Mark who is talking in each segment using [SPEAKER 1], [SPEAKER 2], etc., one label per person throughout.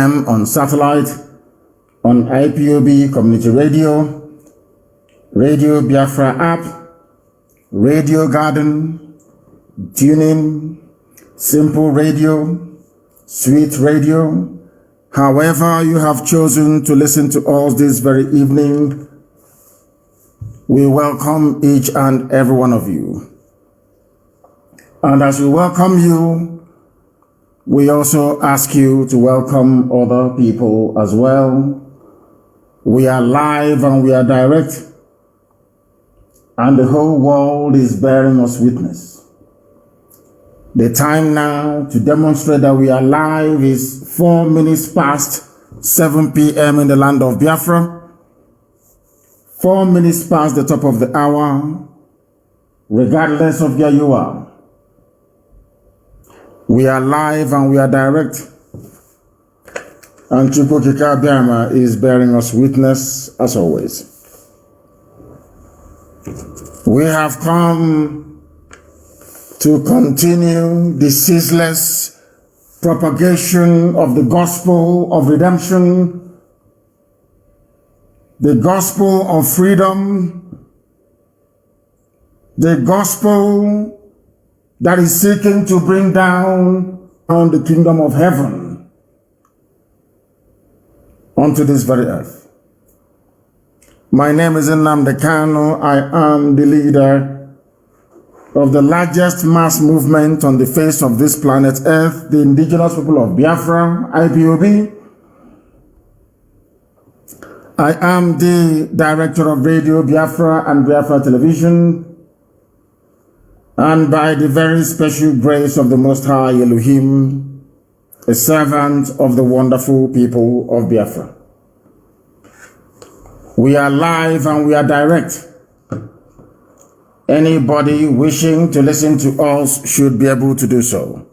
[SPEAKER 1] p.m. on satellite, on IPOB Community Radio, Radio Biafra app, Radio Garden, TuneIn, Simple Radio, Sweet Radio. However you have chosen to listen to us this very evening, we welcome each and every one of you. And as we welcome you, we also ask you to welcome other people as well. We are live and we are direct, and the whole world is bearing us witness. The time now to demonstrate that we are live is 4 minutes past 7 p.m. in the land of Biafra. 4 minutes past the top of the hour, regardless of where you are. We are live and we are direct. And Chukwu Biama is bearing us witness as always. We have come to continue the ceaseless propagation of the gospel of redemption, the gospel of freedom, the gospel that is seeking to bring down on the kingdom of heaven onto this very earth. My name is Nnamdi Kanu. I am the leader of the largest mass movement on the face of this planet Earth, the indigenous people of Biafra, IPOB. I am the director of Radio Biafra and Biafra Television, and by the very special grace of the Most High Elohim, a servant of the wonderful people of Biafra. We are live and we are direct. Anybody wishing to listen to us should be able to do so.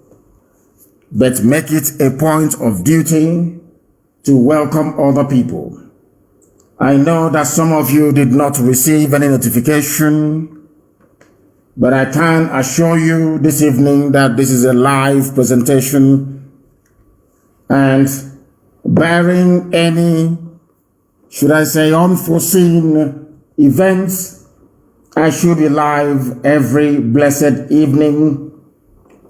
[SPEAKER 1] But make it a point of duty to welcome other people. I know that some of you did not receive any notification, but I can assure you this evening that this is a live presentation, and barring any, should I say, unforeseen events, I should be live every blessed evening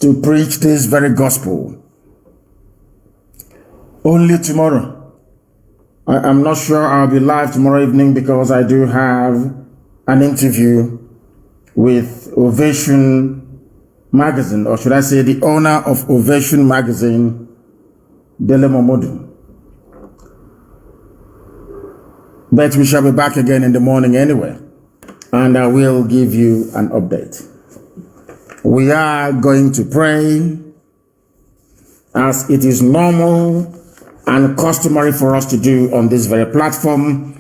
[SPEAKER 1] to preach this very gospel. Only tomorrow. I'm not sure I'll be live tomorrow evening because I do have an interview with Ovation Magazine, or should I say the owner of Ovation Magazine, Dele Momodu. But we shall be back again in the morning anyway, and I will give you an update. We are going to pray as it is normal and customary for us to do on this very platform.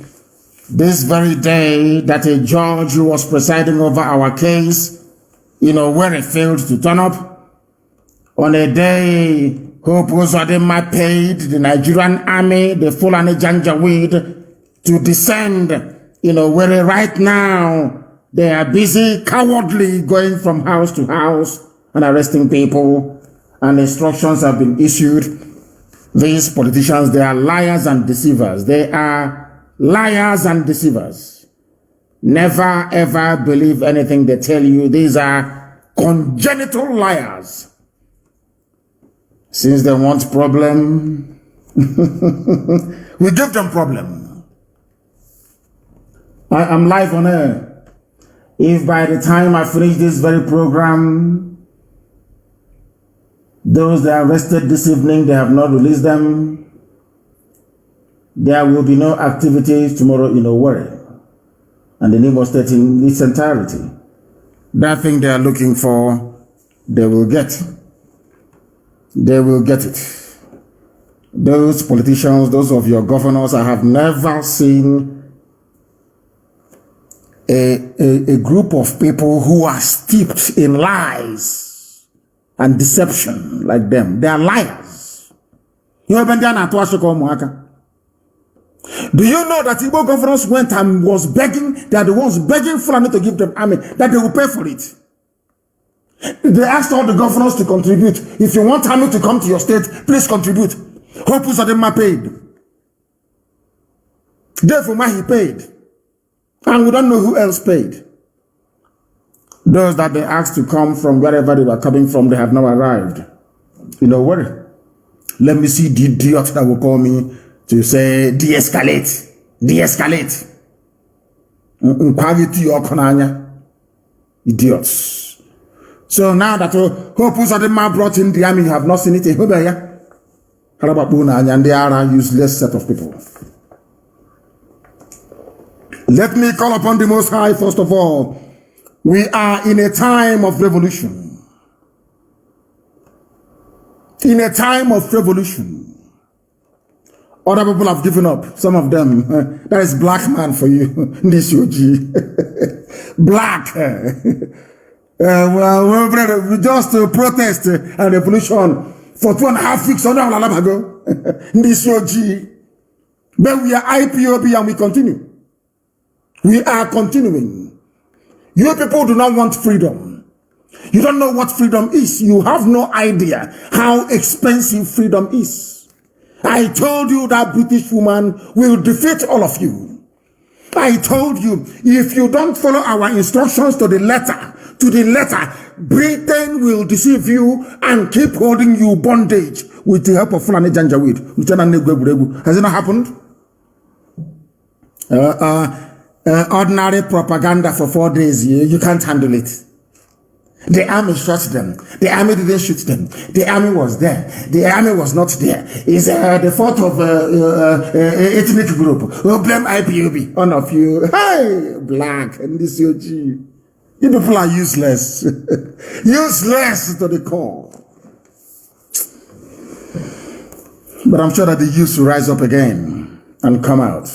[SPEAKER 1] This very day that a judge who was presiding over our case, where he failed to turn up, on a day Hope Uzodinma paid the Nigerian army, the Fulani Janjaweed, to descend, where right now they are busy cowardly going from house to house and arresting people, and instructions have been issued. These politicians, they are liars and deceivers. They are liars and deceivers. Never ever believe anything they tell you. These are congenital liars. Since they want problem, we give them problem. I am live on air. If by the time I finish this very program, those that are arrested this evening, they have not released them, there will be no activities tomorrow in Owerri and the Imo State in its entirety. That thing they are looking for, they will get. They will get it. Those politicians, those of your governors, I have never seen a group of people who are steeped in lies and deception like them. They are liars. Do you know that Igbo governors went and was begging, they are the ones begging Fulani to give them army, that they will pay for it? They asked all the governors to contribute. If you want army to come to your state, please contribute. Hope Uzodinma paid. Therefore, he paid. And we don't know who else paid. Those that they asked to come from wherever they were coming from, they have now arrived. You know what? Let me see the idiot that will call me to say, de-escalate. De-escalate. Idiots. So now that Hope Uzodinma brought in the army, you have not seen it. And they are a useless set of people. Let me call upon the Most High first of all. We are in a time of revolution. In a time of revolution. Other people have given up. Some of them. That is black man for you. This UG. Black. We just protest and revolution for 2.5 weeks ago. This UG. But we are IPOB and we continue. We are continuing. You people do not want freedom. You don't know what freedom is. You have no idea how expensive freedom is. I told you that British woman will defeat all of you. I told you, if you don't follow our instructions to the letter, Britain will deceive you and keep holding you bondage with the help of Fulani Janjaweed. Has it not happened? Ordinary propaganda for 4 days, you can't handle it. The army shot them. The army didn't shoot them. The army was there. The army was not there. It's the fault of ethnic group. Oh, blame IPOB. One of you. Hey, black and this UG. You people are useless. Useless to the core. But I'm sure that the youth will rise up again and come out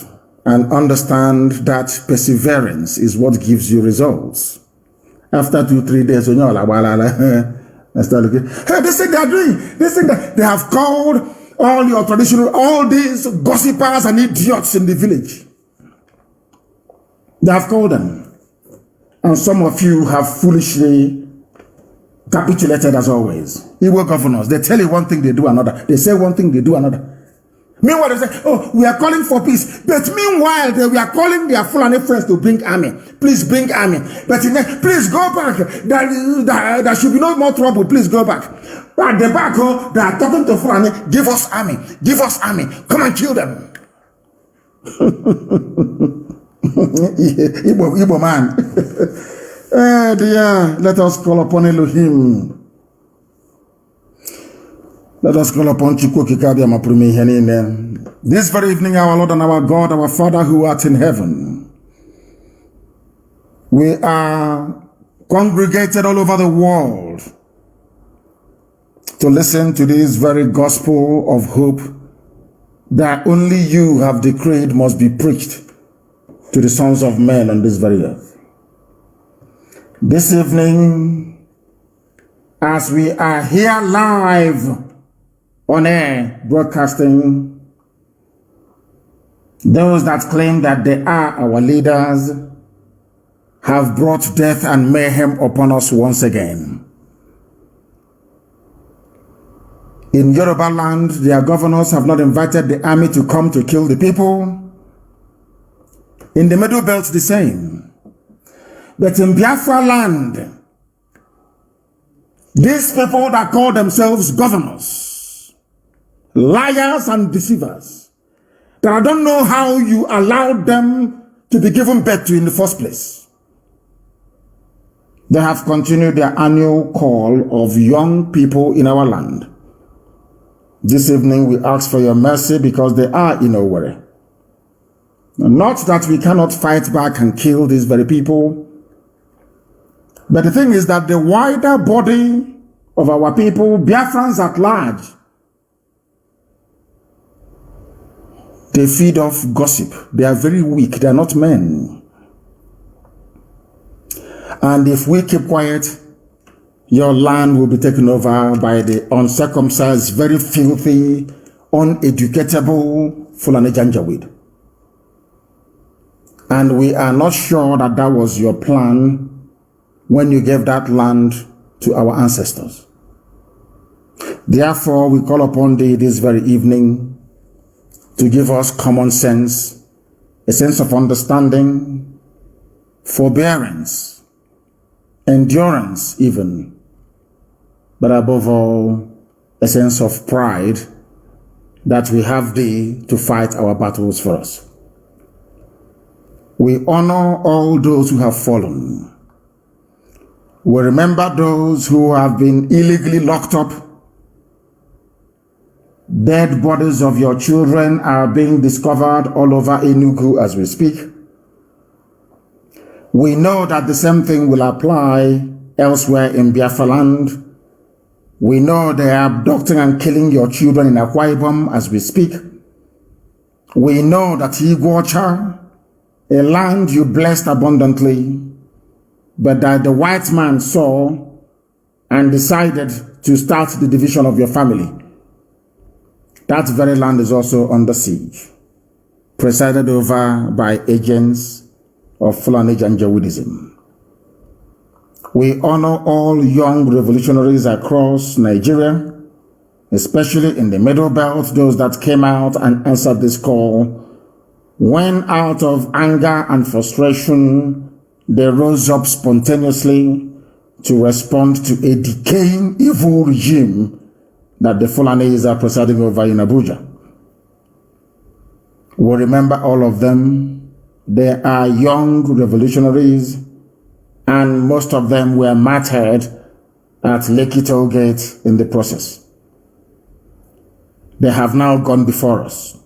[SPEAKER 1] and understand that perseverance is what gives you results. After 2-3 days, you know, start looking. Hey, this thing they are doing, this thing that they have called all your traditional, all these gossipers and idiots in the village. They have called them. And some of you have foolishly capitulated as always. Igbo governors, they tell you one thing, they do another. They say one thing, they do another. Meanwhile, they say, oh, we are calling for peace. But meanwhile, we are calling their Fulani friends to bring army. Please bring army. But please go back. There should be no more trouble. Please go back. At the back, they are talking to Fulani. Give us army. Give us army. Come and kill them. Igbo man. Dear, let us call upon Elohim. Let us call upon Chukwukikabi Amaprumi Henine. This very evening, our Lord and our God, our Father who art in heaven, we are congregated all over the world to listen to this very gospel of hope that only you have decreed must be preached to the sons of men on this very earth. This evening, as we are here live on air broadcasting, those that claim that they are our leaders have brought death and mayhem upon us once again. In Yoruba land, their governors have not invited the army to come to kill the people. In the Middle Belt, the same. But in Biafra land, these people that call themselves governors, liars and deceivers, that I don't know how you allowed them to be given birth to in the first place. They have continued their annual call of young people in our land. This evening we ask for your mercy because they are in a worry. Not that we cannot fight back and kill these very people, but the thing is that the wider body of our people, Biafrans at large, they feed off gossip. They are very weak. They are not men. And if we keep quiet, your land will be taken over by the uncircumcised, very filthy, uneducatable Fulani Janjaweed. And we are not sure that that was your plan when you gave that land to our ancestors. Therefore, we call upon thee this very evening to give us common sense, a sense of understanding, forbearance, endurance even, but above all, a sense of pride that we have thee to fight our battles for us. We honor all those who have fallen. We remember those who have been illegally locked up. Dead bodies of your children are being discovered all over Enugu as we speak. We know that the same thing will apply elsewhere in Biafra land. We know they are abducting and killing your children in Akwa Ibom as we speak. We know that Iguacha, a land you blessed abundantly, but that the white man saw and decided to start the division of your family. That very land is also under siege, presided over by agents of Fulani Janjaweedism. We honor all young revolutionaries across Nigeria, especially in the Middle Belt, those that came out and answered this call, when out of anger and frustration, they rose up spontaneously to respond to a decaying evil regime that the Fulanis are presiding over in Abuja. We remember all of them. They are young revolutionaries, and most of them were martyred at Lekki Toll Gate in the process. They have now gone before us.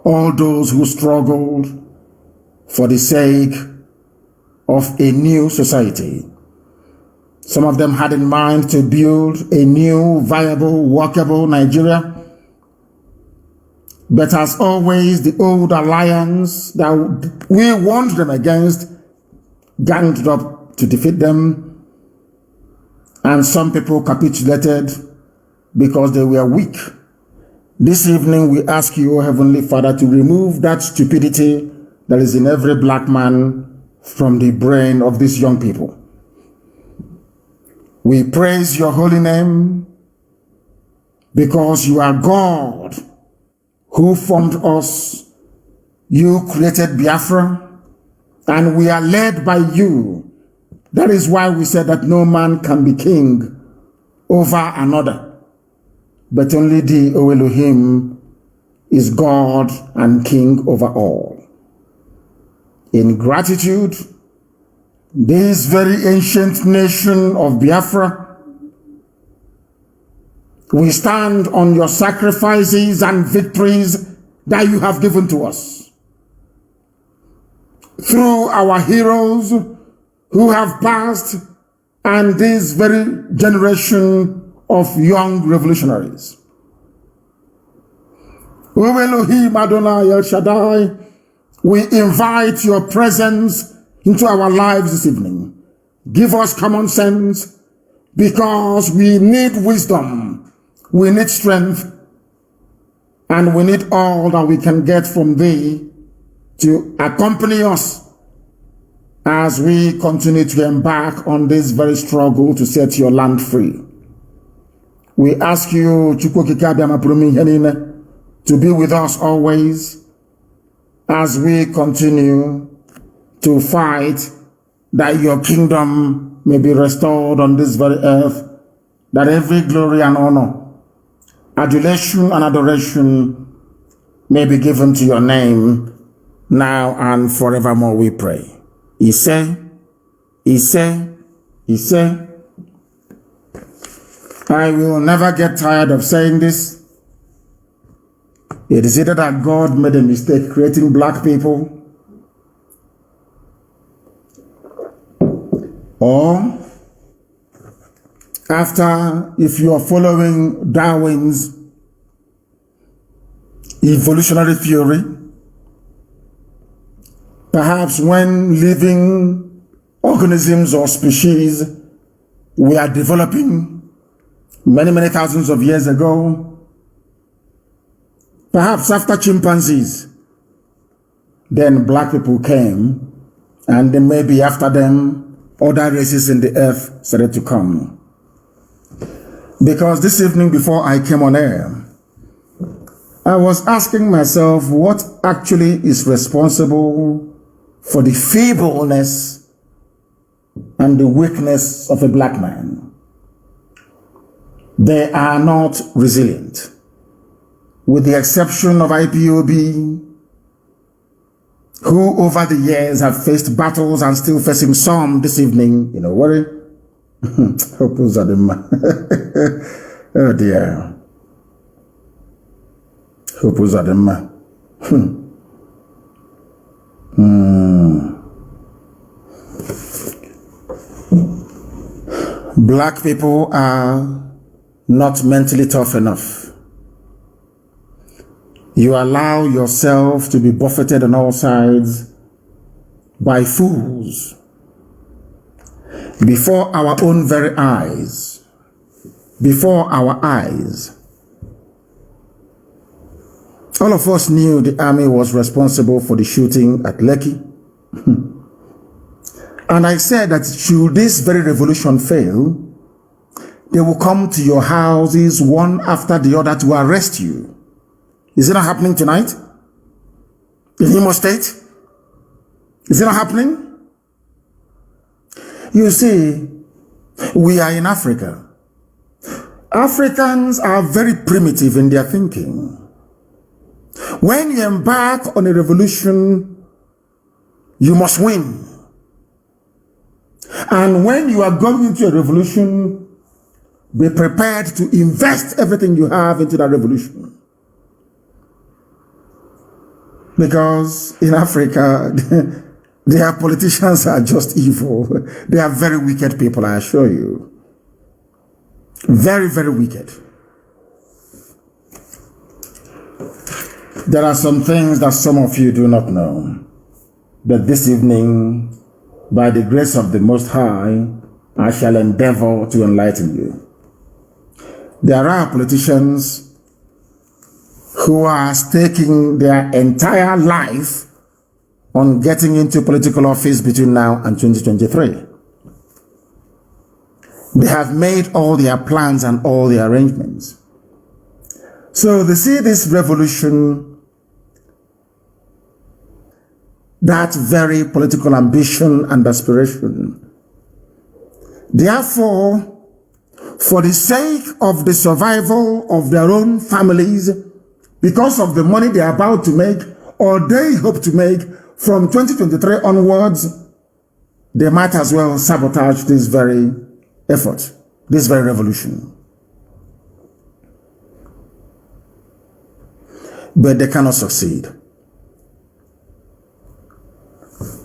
[SPEAKER 1] All those who struggled for the sake of a new society. Some of them had in mind to build a new, viable, workable Nigeria. But as always, the old alliance that we warned them against ganged up to defeat them. And some people capitulated because they were weak. This evening, we ask you, O Heavenly Father, to remove that stupidity that is in every black man from the brain of these young people. We praise your holy name because you are God who formed us. You created Biafra, and we are led by you. That is why we said that no man can be king over another, but only thee, O Elohim, is God and King over all. In gratitude, this very ancient nation of Biafra, we stand on your sacrifices and victories that you have given to us. Through our heroes who have passed and this very generation of young revolutionaries. O Elohim Adonai El Shaddai, we invite your presence into our lives this evening. Give us common sense, because we need wisdom, we need strength, and we need all that we can get from thee to accompany us as we continue to embark on this very struggle to set your land free. We ask you to be with us always as we continue to fight that your kingdom may be restored on this very earth, that every glory and honor, adulation and adoration may be given to your name now and forevermore, we pray. Ise. I will never get tired of saying this. It is either that God made a mistake creating black people, or after, if you are following Darwin's evolutionary theory, perhaps when living organisms or species were developing many thousands of years ago, perhaps after chimpanzees, then black people came, and then maybe after them, other races in the earth started to come. Because this evening before I came on air, I was asking myself what actually is responsible for the feebleness and the weakness of a black man. They are not resilient. With the exception of IPOB, who over the years have faced battles and still facing some this evening, you know, worry. Oh dear. Black people are not mentally tough enough. You allow yourself to be buffeted on all sides by fools before our own very eyes. Before our eyes. All of us knew the army was responsible for the shooting at Lekki. And I said that should this very revolution fail, they will come to your houses one after the other to arrest you. Is it not happening tonight? In Imo State? Is it not happening? You see, we are in Africa. Africans are very primitive in their thinking. When you embark on a revolution, you must win. And when you are going into a revolution, be prepared to invest everything you have into that revolution. Because in Africa, their politicians are just evil. They are very wicked people, I assure you. Very, very wicked. There are some things that some of you do not know. But this evening, by the grace of the Most High, I shall endeavor to enlighten you. There are politicians who are staking their entire life on getting into political office between now and 2023. They have made all their plans and all their arrangements. So they see this revolution, that very political ambition and aspiration. Therefore, for the sake of the survival of their own families, because of the money they are about to make, or they hope to make from 2023 onwards, they might as well sabotage this very effort, this very revolution. But they cannot succeed.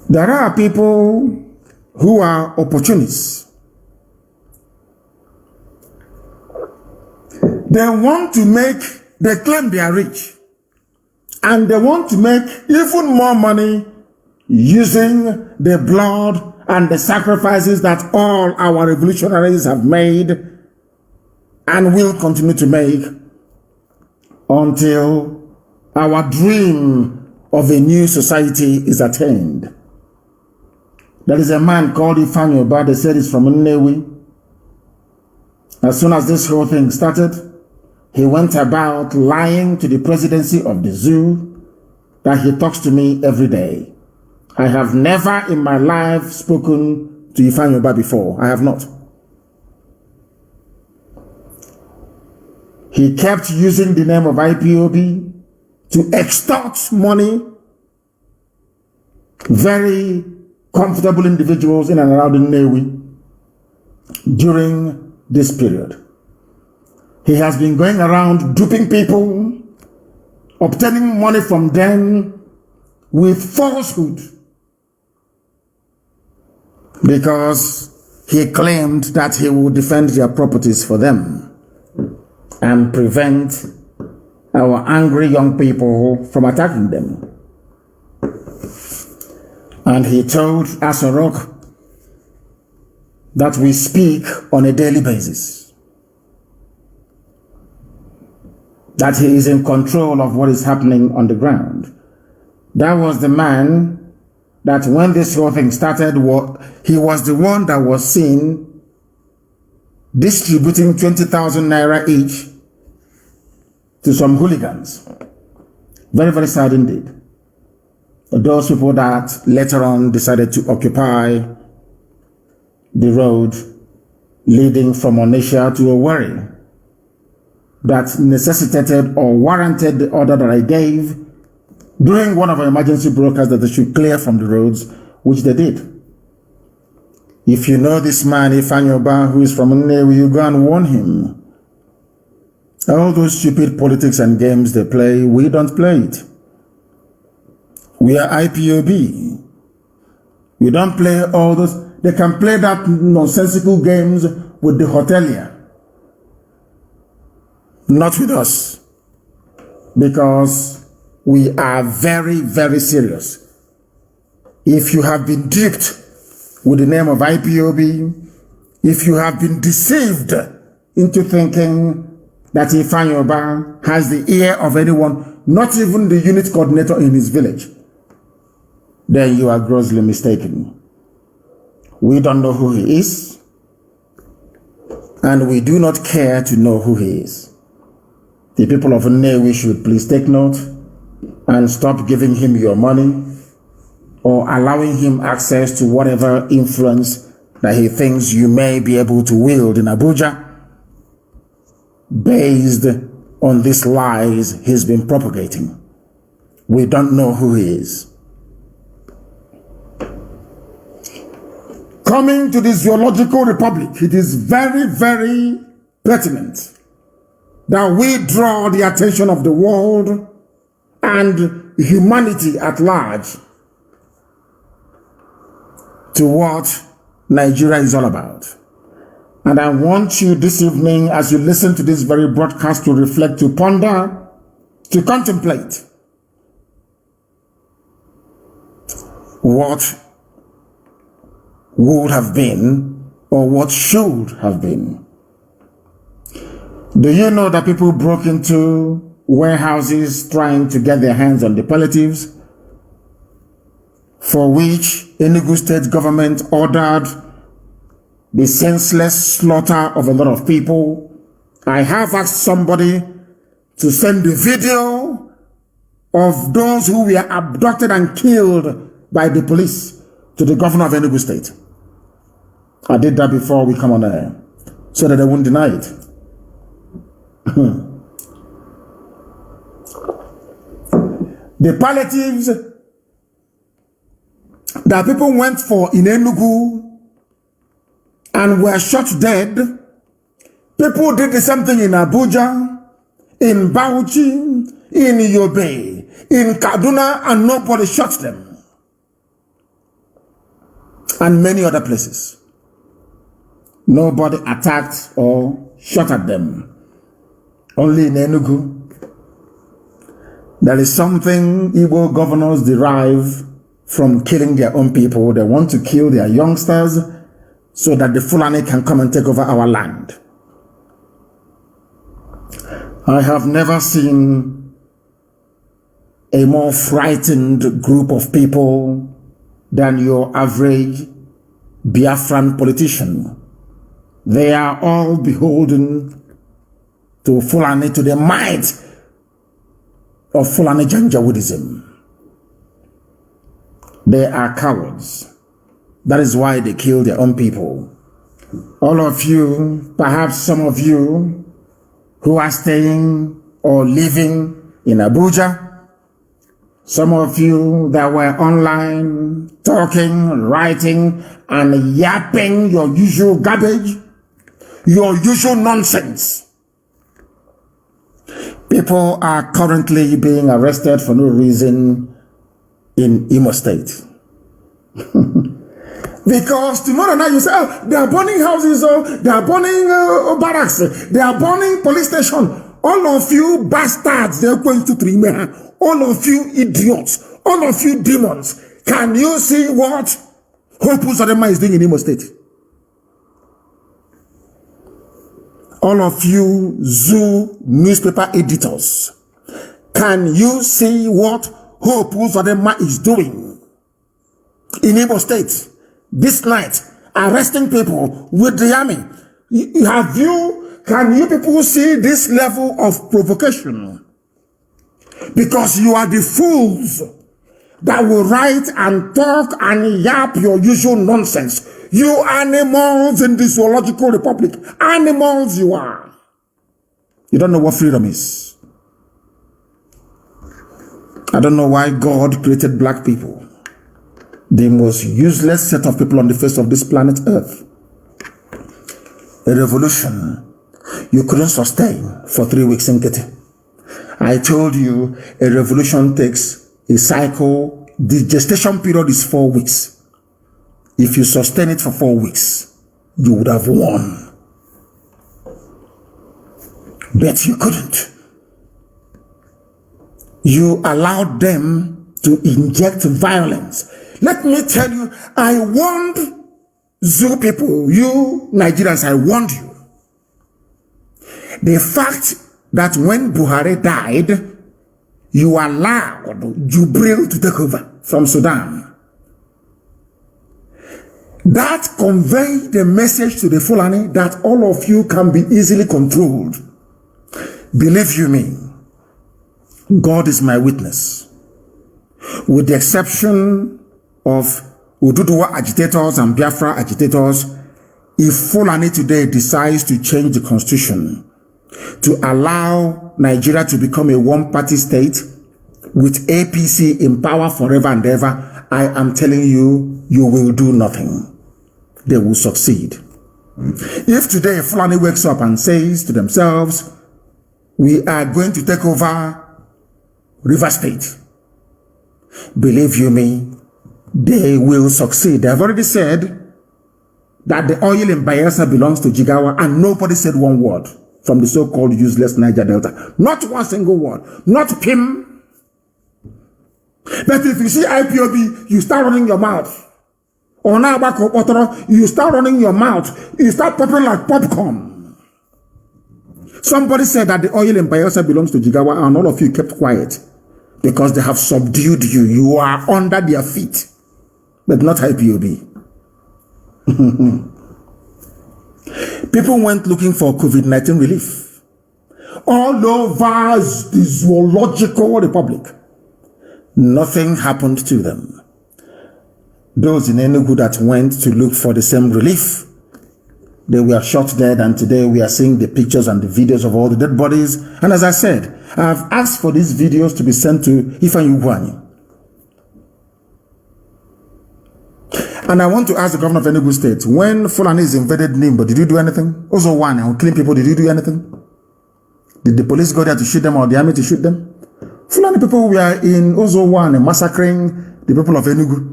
[SPEAKER 1] There are people who are opportunists. They want to make, they claim they are rich, and they want to make even more money using the blood and the sacrifices that all our revolutionaries have made and will continue to make until our dream of a new society is attained. There is a man called Ifeanyi Ubah, they said he's from Nnewi. As soon as this whole thing started, he went about lying to the presidency of the zoo that he talks to me every day. I have never in my life spoken to Ifeanyi Ubah before. I have not. He kept using the name of IPOB to extort money. Very comfortable individuals in and around Nnewi during this period. He has been going around duping people, obtaining money from them with falsehood, because he claimed that he would defend their properties for them and prevent our angry young people from attacking them. And he told Asorok that we speak on a daily basis, that he is in control of what is happening on the ground. That was the man that when this whole thing started, he was the one that was seen distributing 20,000 naira each to some hooligans. Very, very sad indeed. Those people that later on decided to occupy the road leading from Onitsha to Owerri, that necessitated or warranted the order that I gave during one of our emergency broadcasts that they should clear from the roads, which they did. If you know this man, Ifanyoba, who is from Nnewi, you go and warn him. All those stupid politics and games they play, we don't play it. We are IPOB. We don't play all those. They can play that nonsensical games with the hotelier. Not with us. Because we are very, very serious. If you have been duped with the name of IPOB, if you have been deceived into thinking that Ifanyoba has the ear of anyone, not even the unit coordinator in his village, then you are grossly mistaken. We don't know who he is, and we do not care to know who he is. The people of Nnewi should please take note and stop giving him your money or allowing him access to whatever influence that he thinks you may be able to wield in Abuja based on these lies he's been propagating. We don't know who he is. Coming to the Zoological Republic, it is very, very pertinent that we draw the attention of the world and humanity at large to what Nigeria is all about. And I want you this evening, as you listen to this very broadcast, to reflect, to ponder, to contemplate what would have been or what should have been. Do you know that people broke into warehouses trying to get their hands on the palliatives, for which Enugu state government ordered the senseless slaughter of a lot of people? I have asked somebody to send the video of those who were abducted and killed by the police to the governor of Enugu state. I did that before we come on air, so that they won't deny it. The palliatives that people went for in Enugu and were shot dead, people did the same thing in Abuja, in Bauchi, in Yobe, in Kaduna, and nobody shot them. And many other places. Nobody attacked or shot at them. Only in Enugu. There is something Igbo governors derive from killing their own people. They want to kill their youngsters so that the Fulani can come and take over our land. I have never seen a more frightened group of people than your average Biafran politician. They are all beholden to Fulani, to the might of Fulani Janjaweedism. They are cowards. That is why they kill their own people. All of you, perhaps some of you who are staying or living in Abuja, some of you that were online talking, writing, and yapping your usual garbage, your usual nonsense. People are currently being arrested for no reason in Imo State. Because tomorrow night you say, oh, they are burning houses, oh, they are burning barracks, they are burning police station. All of you bastards, they are going to Crimea. All of you idiots, all of you demons. Can you see what Hope Uzodinma is doing in Imo State? All of you Zoo newspaper editors, can you see what Hope Uzodinma is doing in Imo State this night, arresting people with the army, Can you people see this level of provocation? Because you are the fools that will write and talk and yap your usual nonsense. You animals in the zoological republic. Animals you are. You don't know what freedom is. I don't know why God created black people, the most useless set of people on the face of this planet Earth. A revolution you couldn't sustain for 3 weeks in Kete. I told you a revolution takes a cycle. The gestation period is 4 weeks. If you sustain it for 4 weeks, you would have won. But you couldn't. You allowed them to inject violence. Let me tell you, I warned Zoo people, you Nigerians, I warned you. The fact that when Buhari died, you allowed Jubril to take over from Sudan. That conveyed the message to the Fulani that all of you can be easily controlled. Believe you me, God is my witness. With the exception of Ududuwa agitators and Biafra agitators, if Fulani today decides to change the constitution to allow Nigeria to become a one-party state with APC in power forever and ever, I am telling you, you will do nothing. They will succeed. If today Fulani wakes up and says to themselves, we are going to take over River State, believe you me, they will succeed. They have already said that the oil in Bayelsa belongs to Jigawa, and nobody said one word from the so-called useless Niger Delta. Not one single word. Not PIM. But if you see IPOB, you start running your mouth. Or now back up, you start running your mouth. You start popping like popcorn. Somebody said that the oil in Bayelsa belongs to Jigawa, and all of you kept quiet because they have subdued you. You are under their feet. But not IPOB. People went looking for COVID-19 relief all over the zoological republic. Nothing happened to them. Those in Enugu that went to look for the same relief, they were shot dead, and today we are seeing the pictures and the videos of all the dead bodies. And as I said, I have asked for these videos to be sent to Ifeanyi Ugwuanyi. And I want to ask the governor of Enugu State, when Fulanis invaded Nimbo, did you do anything? Also one, and killing people, did you do anything? Did the police go there to shoot them or the army to shoot them? Fulani people were in Ozo 1 massacring the people of Enugu.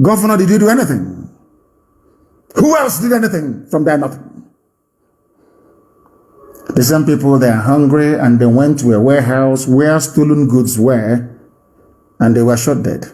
[SPEAKER 1] Governor, did you do anything? Who else did anything from there? Nothing. The same people, they are hungry and they went to a warehouse where stolen goods were, and they were shot dead.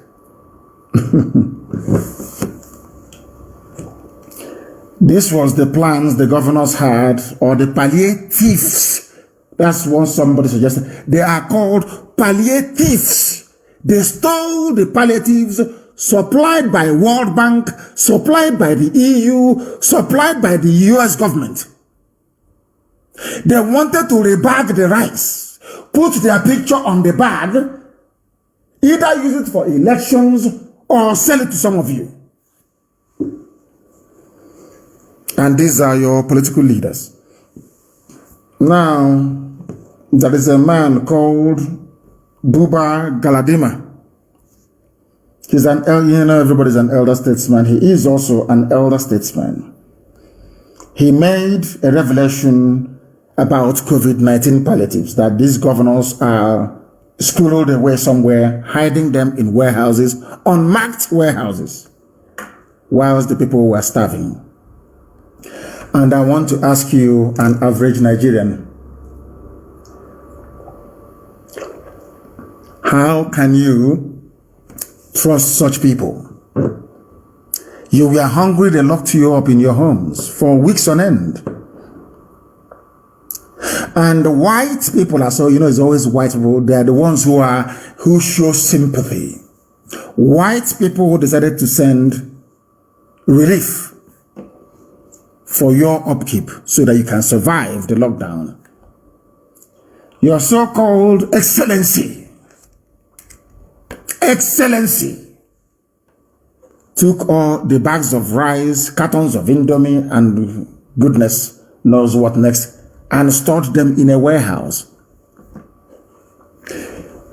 [SPEAKER 1] This was the plans the governors had, or the palliatives. That's what somebody suggested. They are called palliatives. They stole the palliatives supplied by World Bank, supplied by the EU, supplied by the US government. They wanted to rebag the rice, put their picture on the bag, either use it for elections or sell it to some of you. And these are your political leaders. Now, there is a man called Buba Galadima. He's an everybody's an elder statesman. He is also an elder statesman. He made a revelation about COVID-19 palliatives, that these governors are squirreled away somewhere, hiding them in warehouses, unmarked warehouses, whilst the people were starving. And I want to ask you, an average Nigerian, how can you trust such people? You were hungry, they locked you up in your homes for weeks on end. And white people are so, it's always white people, they are the ones who show sympathy. White people who decided to send relief for your upkeep so that you can survive the lockdown. Your so-called excellency took all the bags of rice, cartons of Indomie, and goodness knows what next, and stored them in a warehouse.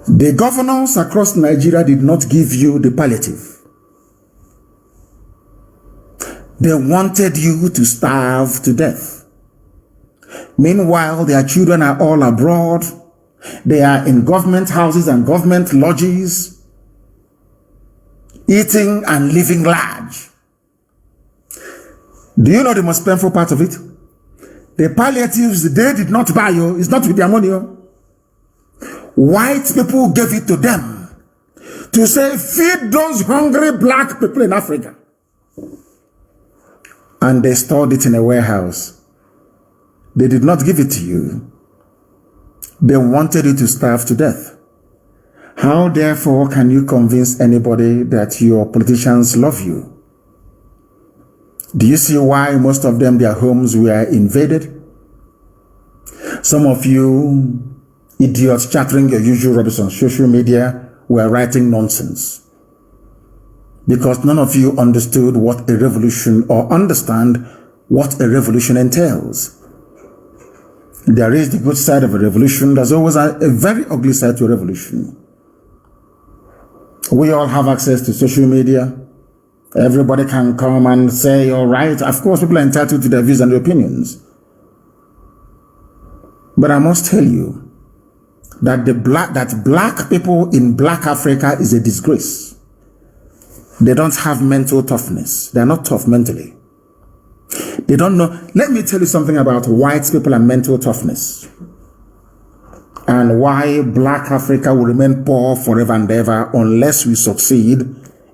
[SPEAKER 1] The governors across Nigeria did not give you the palliative. They wanted you to starve to death. Meanwhile, their children are all abroad. They are in government houses and government lodges, eating and living large. Do you know the most painful part of it? The palliatives they did not buy you. It's not with their money. White people gave it to them to say, feed those hungry black people in Africa. And they stored it in a warehouse. They did not give it to you. They wanted you to starve to death. How, therefore, can you convince anybody that your politicians love you? Do you see why most of them, their homes were invaded? Some of you idiots chattering your usual rubbish on social media were writing nonsense. Because none of you understood what a revolution or understand what a revolution entails. There is the good side of a revolution. There's always a very ugly side to a revolution. We all have access to social media. Everybody can come and say, all right. Of course, people are entitled to their views and their opinions. But I must tell you that black people in black Africa is a disgrace. They don't have mental toughness. They're not tough mentally. They don't know. Let me tell you something about white people and mental toughness, and why black Africa will remain poor forever and ever unless we succeed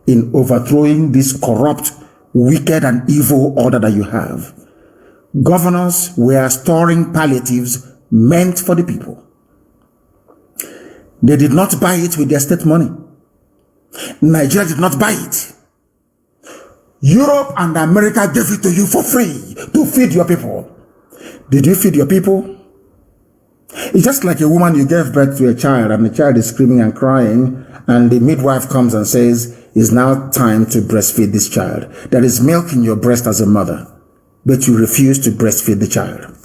[SPEAKER 1] in overthrowing this corrupt, wicked, and evil order that you have. Governors were storing palliatives meant for the people. They did not buy it with their state money. Nigeria did not buy it. Europe and America gave it to you for free to feed your people. Did you feed your people? It's just like a woman, you gave birth to a child and the child is screaming and crying, and the midwife comes and says, it's now time to breastfeed this child. There is milk in your breast as a mother, but you refuse to breastfeed the child.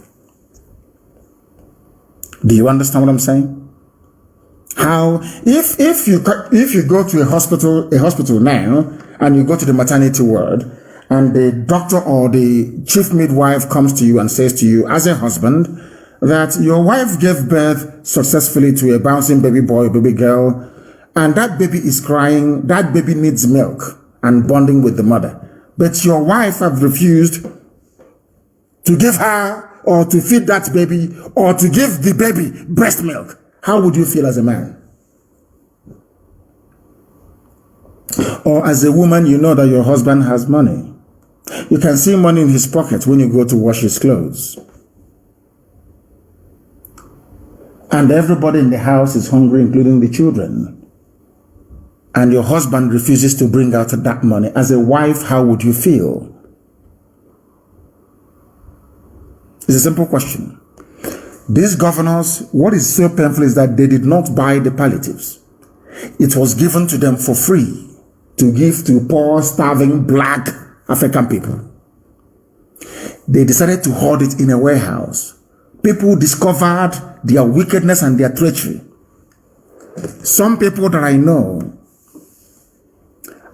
[SPEAKER 1] Do you understand what I'm saying? How, if you go to a hospital now, and you go to the maternity ward, and the doctor or the chief midwife comes to you and says to you as a husband that your wife gave birth successfully to a bouncing baby boy, baby girl, and that baby is crying, that baby needs milk and bonding with the mother. But your wife have refused to give her or to feed that baby or to give the baby breast milk. How would you feel as a man? Or as a woman, you know that your husband has money. You can see money in his pocket when you go to wash his clothes. And everybody in the house is hungry, including the children. And your husband refuses to bring out that money. As a wife, how would you feel? It's a simple question. These governors, what is so painful is that they did not buy the palliatives. It was given to them for free to give to poor, starving, black African people. They decided to hoard it in a warehouse. People discovered their wickedness and their treachery. Some people that I know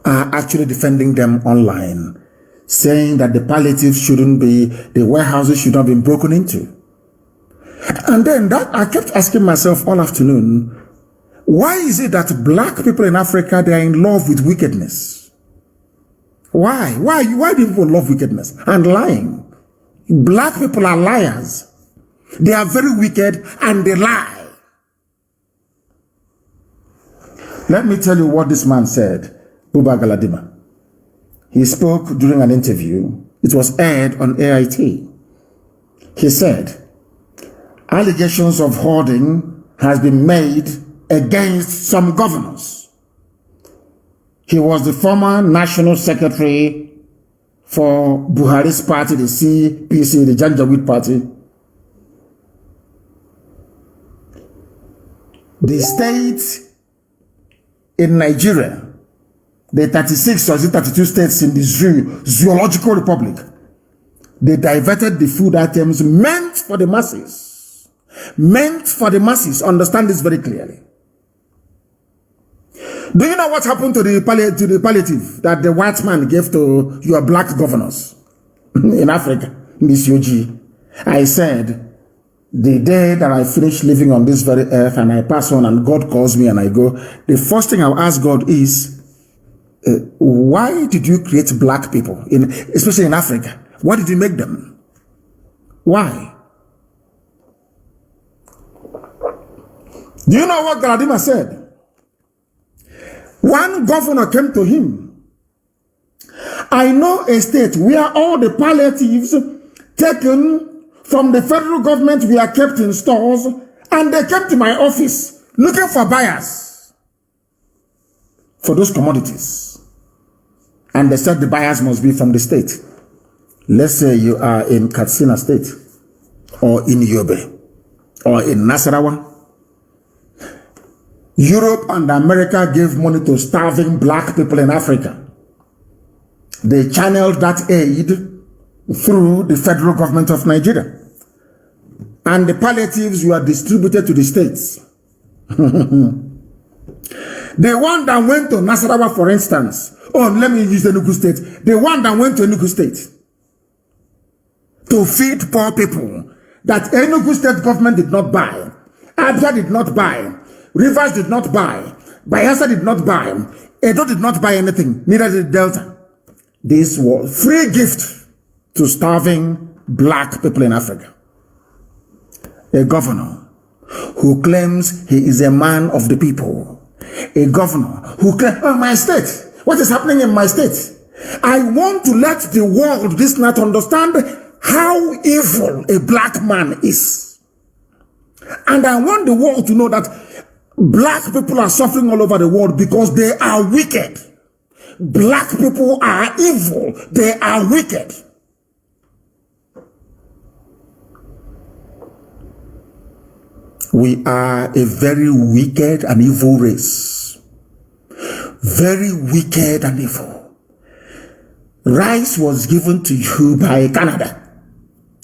[SPEAKER 1] are actually defending them online, saying that the palliatives shouldn't be, the warehouses should not be broken into. And then I kept asking myself all afternoon, why is it that black people in Africa, they are in love with wickedness? Why? Why do people love wickedness and lying? Black people are liars. They are very wicked and they lie. Let me tell you what this man said, Buba Galadima. He spoke during an interview. It was aired on AIT. He said, allegations of hoarding has been made against some governors. He was the former National Secretary for Buhari's party, the CPC, the Janjaweed party. The state in Nigeria, the 36 or 32 states in the zoological republic, they diverted the food items meant for the masses. Meant for the masses. Understand this very clearly. Do you know what happened to the palliative that the white man gave to your black governors in Africa, Miss Yoji? I said, the day that I finish living on this very earth and I pass on and God calls me and I go, the first thing I'll ask God is, why did you create black people, especially in Africa? Why did you make them? Why? Do you know what Galadima said? One governor came to him. I know a state where all the palliatives taken from the federal government were kept in stores, and they came to my office looking for buyers for those commodities. And they said the buyers must be from the state. Let's say you are in Katsina State, or in Yobe, or in Nasarawa. Europe and America gave money to starving black people in Africa. They channeled that aid through the federal government of Nigeria. And the palliatives were distributed to the states. The one that went to Nasarawa, for instance, let me use Enugu State. The one that went to Enugu State to feed poor people that Enugu State government did not buy, Abia did not buy, Rivers did not buy, Bayelsa did not buy, Edo did not buy anything, neither did Delta. This was free gift to starving black people in Africa. A governor who claims he is a man of the people. A governor who claims, oh, my state, what is happening in my state? I want to let the world this night understand how evil a black man is. And I want the world to know that black people are suffering all over the world because they are wicked. Black people are evil. They are wicked. We are a very wicked and evil race. Very wicked and evil. Rice was given to you by Canada.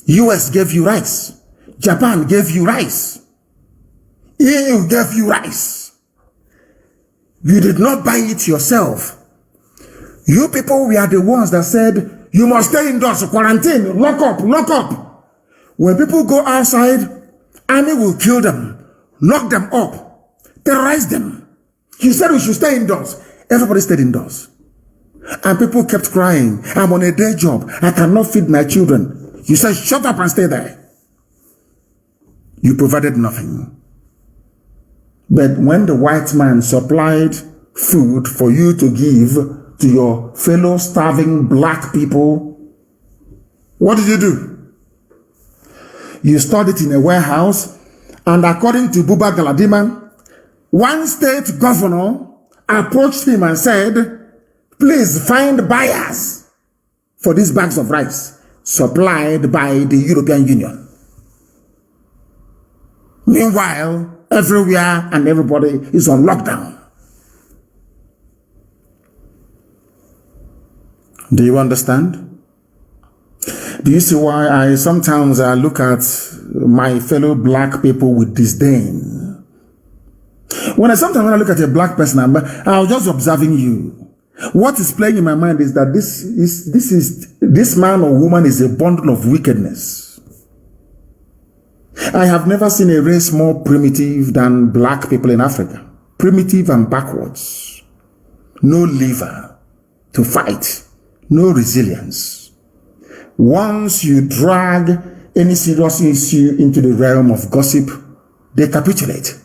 [SPEAKER 1] US gave you rice. Japan gave you rice. EU gave you rice. You did not buy it yourself. You people were the ones that said, you must stay indoors, quarantine, lock up, lock up. When people go outside, army will kill them, lock them up, terrorize them. You said we should stay indoors. Everybody stayed indoors. And people kept crying, I'm on a day job, I cannot feed my children. You said, shut up and stay there. You provided nothing. But when the white man supplied food for you to give to your fellow starving black people, what did you do? You stored it in a warehouse, and according to Buba Galadima, one state governor approached him and said, please find buyers for these bags of rice supplied by the European Union. Meanwhile, everywhere and everybody is on lockdown. Do you understand? Do you see why I sometimes look at my fellow black people with disdain? When I look at a black person, I was just observing you. What is playing in my mind is that this man or woman is a bundle of wickedness. I have never seen a race more primitive than black people in Africa. Primitive and backwards. No liver to fight. No resilience. Once you drag any serious issue into the realm of gossip, they capitulate.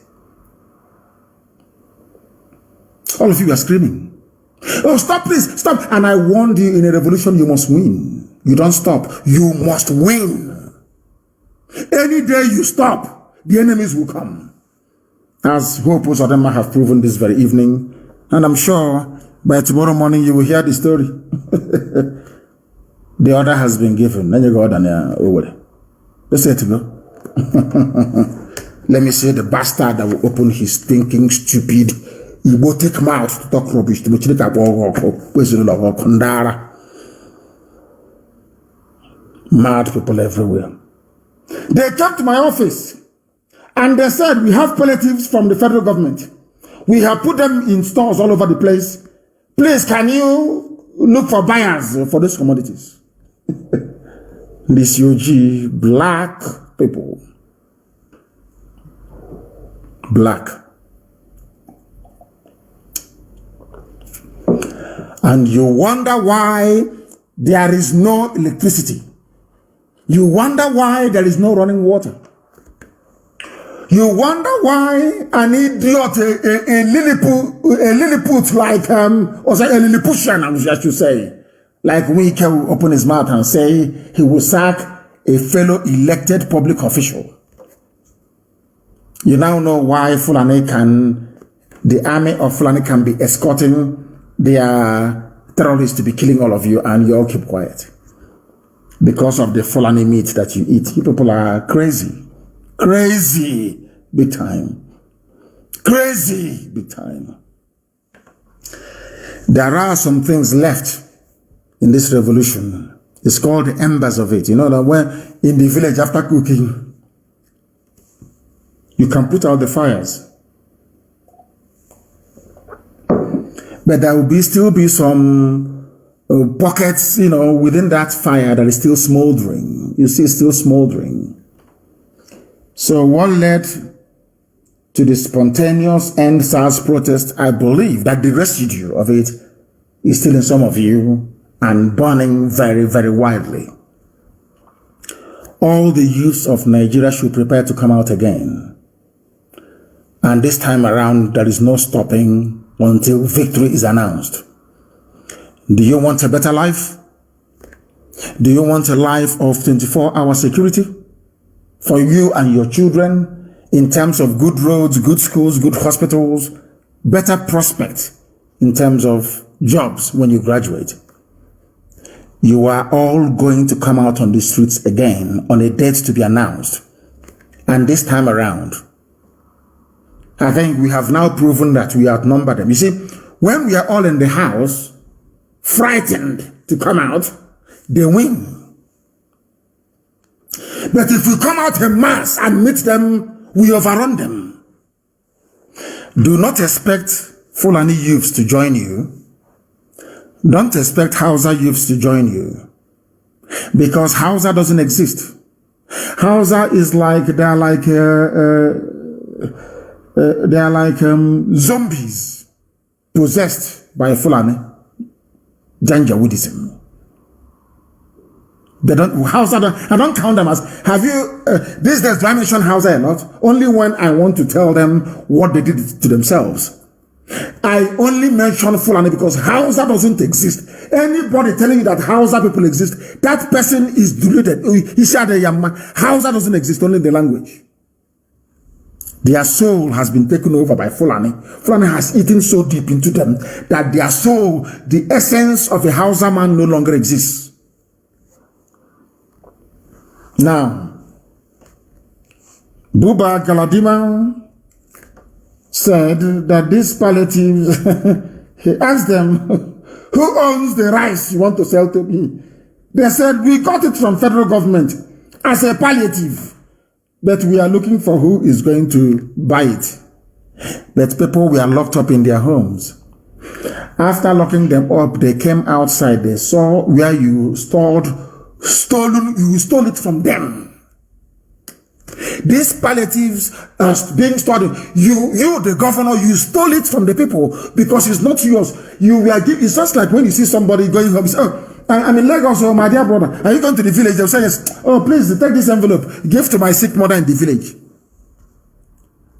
[SPEAKER 1] All of you are screaming. Oh, stop, please, stop. And I warned you, in a revolution, you must win. You don't stop. You must win. Any day you stop, the enemies will come. As Hopos of them have proven this very evening. And I'm sure by tomorrow morning you will hear the story. The order has been given. Then you go down there over. Let's say to go. Let me say the bastard that will open his thinking, stupid, egotic mouth to talk rubbish. Mad people everywhere. They came to my office and they said, we have palliatives from the federal government. We have put them in stores all over the place. Please, can you look for buyers for those commodities? This UG, black people. Black. And you wonder why there is no electricity. You wonder why there is no running water. You wonder why an idiot, a Lilliput like, or say a Lilliputian, I should say, like Wike will open his mouth and say he will sack a fellow elected public official. You now know why the army of Fulani can be escorting their terrorists to be killing all of you, and you all keep quiet. Because of the Fulani meat that you eat. You people are crazy. Crazy big time. Crazy big time. There are some things left in this revolution. It's called the embers of it. You know that when in the village after cooking, you can put out the fires. But there will still be some pockets, you know, within that fire that is still smoldering. You see, still smoldering. So what led to the spontaneous end SARS protest? I believe that the residue of it is still in some of you and burning very, very widely. All the youths of Nigeria should prepare to come out again. And this time around, there is no stopping until victory is announced. Do you want a better life? Do you want a life of 24-hour security for you and your children in terms of good roads, good schools, good hospitals, better prospect in terms of jobs when you graduate? You are all going to come out on the streets again on a date to be announced. And this time around, I think we have now proven that we outnumber them. You see, when we are all in the house, frightened to come out, they win. But if we come out en masse and meet them, we overrun them. Do not expect Fulani youths to join you. Don't expect Hausa youths to join you. Because Hausa doesn't exist. Hausa is like, they are like zombies possessed by Fulani. Janjaweedism. They don't, Hausa, I don't count them as, have you, these days, do I mention Hausa or not? Only when I want to tell them what they did to themselves. I only mention Fulani because Hausa doesn't exist. Anybody telling you that Hausa people exist, that person is deluded. Hausa doesn't exist, only the language. Their soul has been taken over by Fulani. Fulani has eaten so deep into them that their soul, the essence of a Hausa man, no longer exists. Now, Buba Galadima said that these palliatives, he asked them, who owns the rice you want to sell to me? They said, we got it from federal government as a palliative, but we are looking for who is going to buy it. But people were locked up in their homes. After locking them up, they came outside. They saw where you stole it from them. These palliatives are being stored. You, the governor, you stole it from the people because it's not yours. It's just like when you see somebody going home. Oh, I'm in Lagos, oh, my dear brother. Are you going to the village? They'll say, yes. Oh, please take this envelope. Give to my sick mother in the village.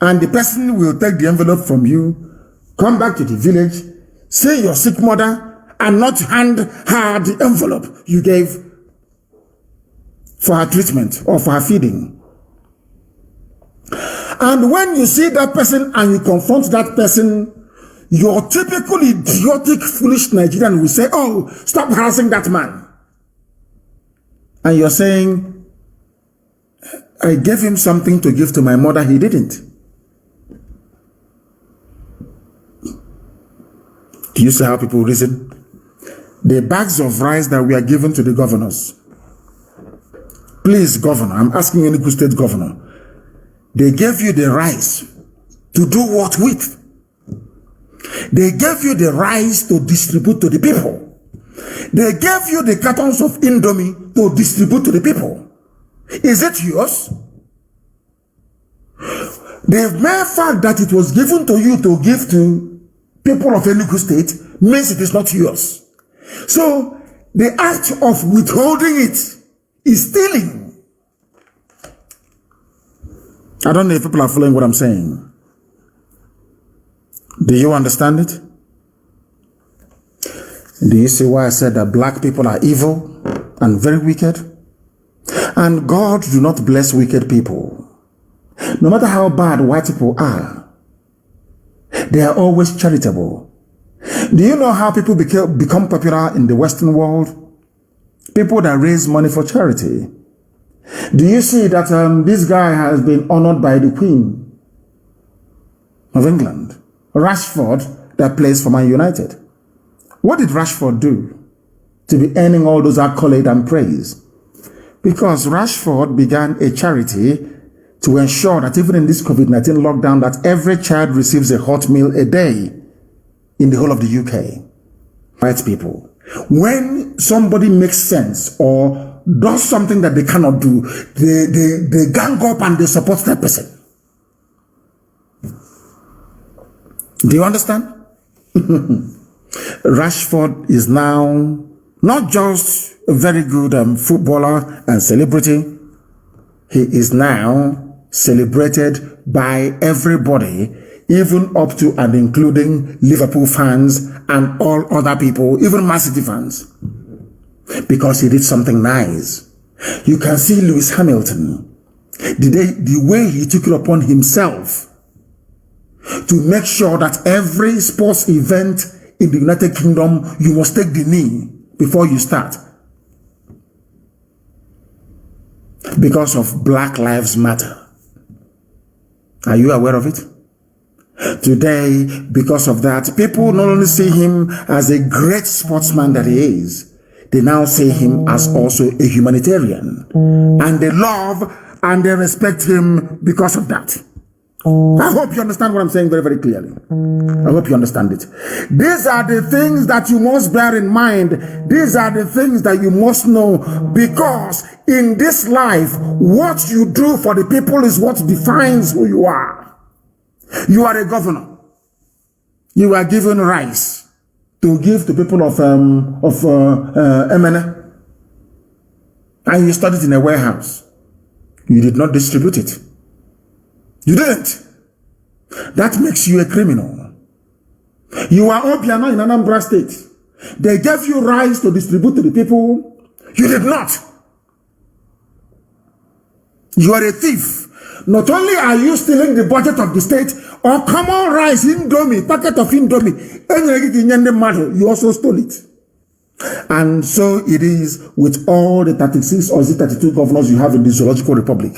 [SPEAKER 1] And the person will take the envelope from you, come back to the village, see your sick mother, and not hand her the envelope you gave for her treatment or for her feeding. And when you see that person and you confront that person, your typical idiotic, foolish Nigerian will say, oh, stop harassing that man. And you're saying, I gave him something to give to my mother, he didn't. Do you see how people reason? The bags of rice that we are given to the governors. Please, governor, I'm asking any good state governor. They gave you the rice to do what with? They gave you the rice to distribute to the people. They gave you the cartons of Indomie to distribute to the people. Is it yours? The mere fact that it was given to you to give to people of Enugu State means it is not yours. So the act of withholding it is stealing. I don't know if people are following what I'm saying. Do you understand it? Do you see why I said that black people are evil and very wicked? And God do not bless wicked people. No matter how bad white people are, they are always charitable. Do you know how people become popular in the Western world? People that raise money for charity. Do you see that this guy has been honored by the Queen of England? Rashford, that plays for Man United. What did Rashford do to be earning all those accolades and praise? Because Rashford began a charity to ensure that even in this COVID-19 lockdown, that every child receives a hot meal a day in the whole of the UK. White people. When somebody makes sense or does something that they cannot do, they gang up and they support that person. Do you understand? Rashford is now not just a very good footballer and celebrity. He is now celebrated by everybody, even up to and including Liverpool fans and all other people, even Man City fans, because he did something nice. You can see Lewis Hamilton, the way he took it upon himself to make sure that every sports event in the United Kingdom, you must take the knee before you start. Because of Black Lives Matter. Are you aware of it? Today, because of that, people not only see him as a great sportsman that he is, they now see him as also a humanitarian. And they love and they respect him because of that. I hope you understand what I'm saying very, very clearly. I hope you understand it. These are the things that you must bear in mind. These are the things that you must know, because in this life, what you do for the people is what defines who you are. You are a governor. You are given rice to give to people of Emene, and you stored it in a warehouse. You did not distribute it. You didn't. That makes you a criminal. You are Obiano in Anambra State. They gave you rice to distribute to the people. You did not. You are a thief. Not only are you stealing the budget of the state, or common rice, Indomie, packet of Indomie, you also stole it. And so it is with all the 36 or 32 governors you have in the Zoological Republic.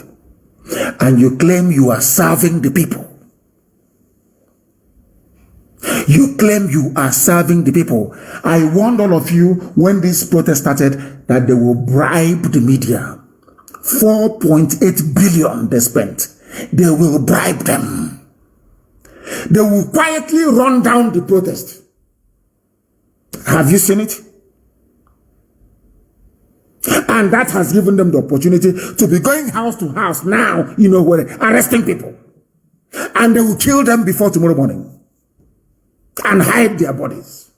[SPEAKER 1] And you claim you are serving the people. You claim you are serving the people. I warned all of you when this protest started that they will bribe the media. 4.8 billion they spent. They will bribe them. They will quietly run down the protest. Have you seen it? And that has given them the opportunity to be going house to house now, you know, where arresting people. And they will kill them before tomorrow morning. And hide their bodies.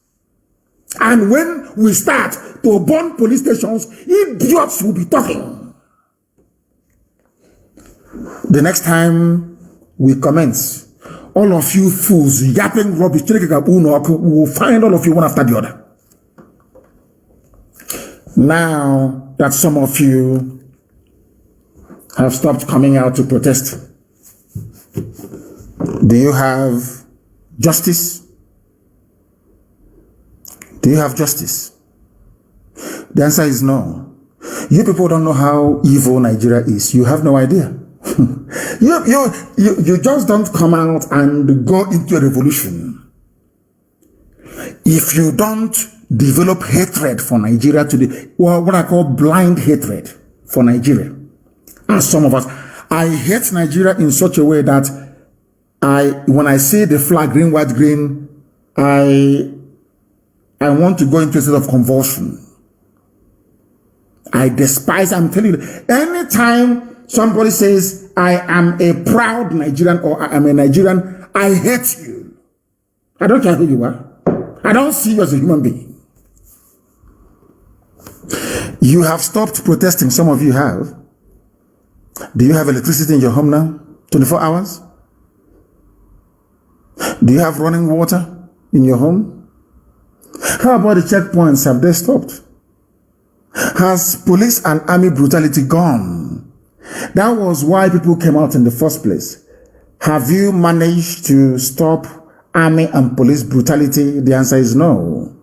[SPEAKER 1] And when we start to burn police stations, idiots will be talking. The next time we commence, all of you fools yapping rubbish, we will find all of you one after the other. Now that some of you have stopped coming out to protest, do you have justice? Do you have justice? The answer is no. You people don't know how evil Nigeria is. You have no idea. you just don't come out and go into a revolution. If you don't develop hatred for Nigeria today, well, what I call blind hatred for Nigeria, as some of us, I hate Nigeria in such a way that when I see the flag green, white, green, I want to go into a state of convulsion. I despise, I'm telling you, anytime somebody says, I am a proud Nigerian or I am a Nigerian, I hate you. I don't care who you are. I don't see you as a human being. You have stopped protesting. Some of you have. Do you have electricity in your home now? 24 hours? Do you have running water in your home? How about the checkpoints? Have they stopped? Has police and army brutality gone? That was why people came out in the first place. Have you managed to stop army and police brutality? The answer is no.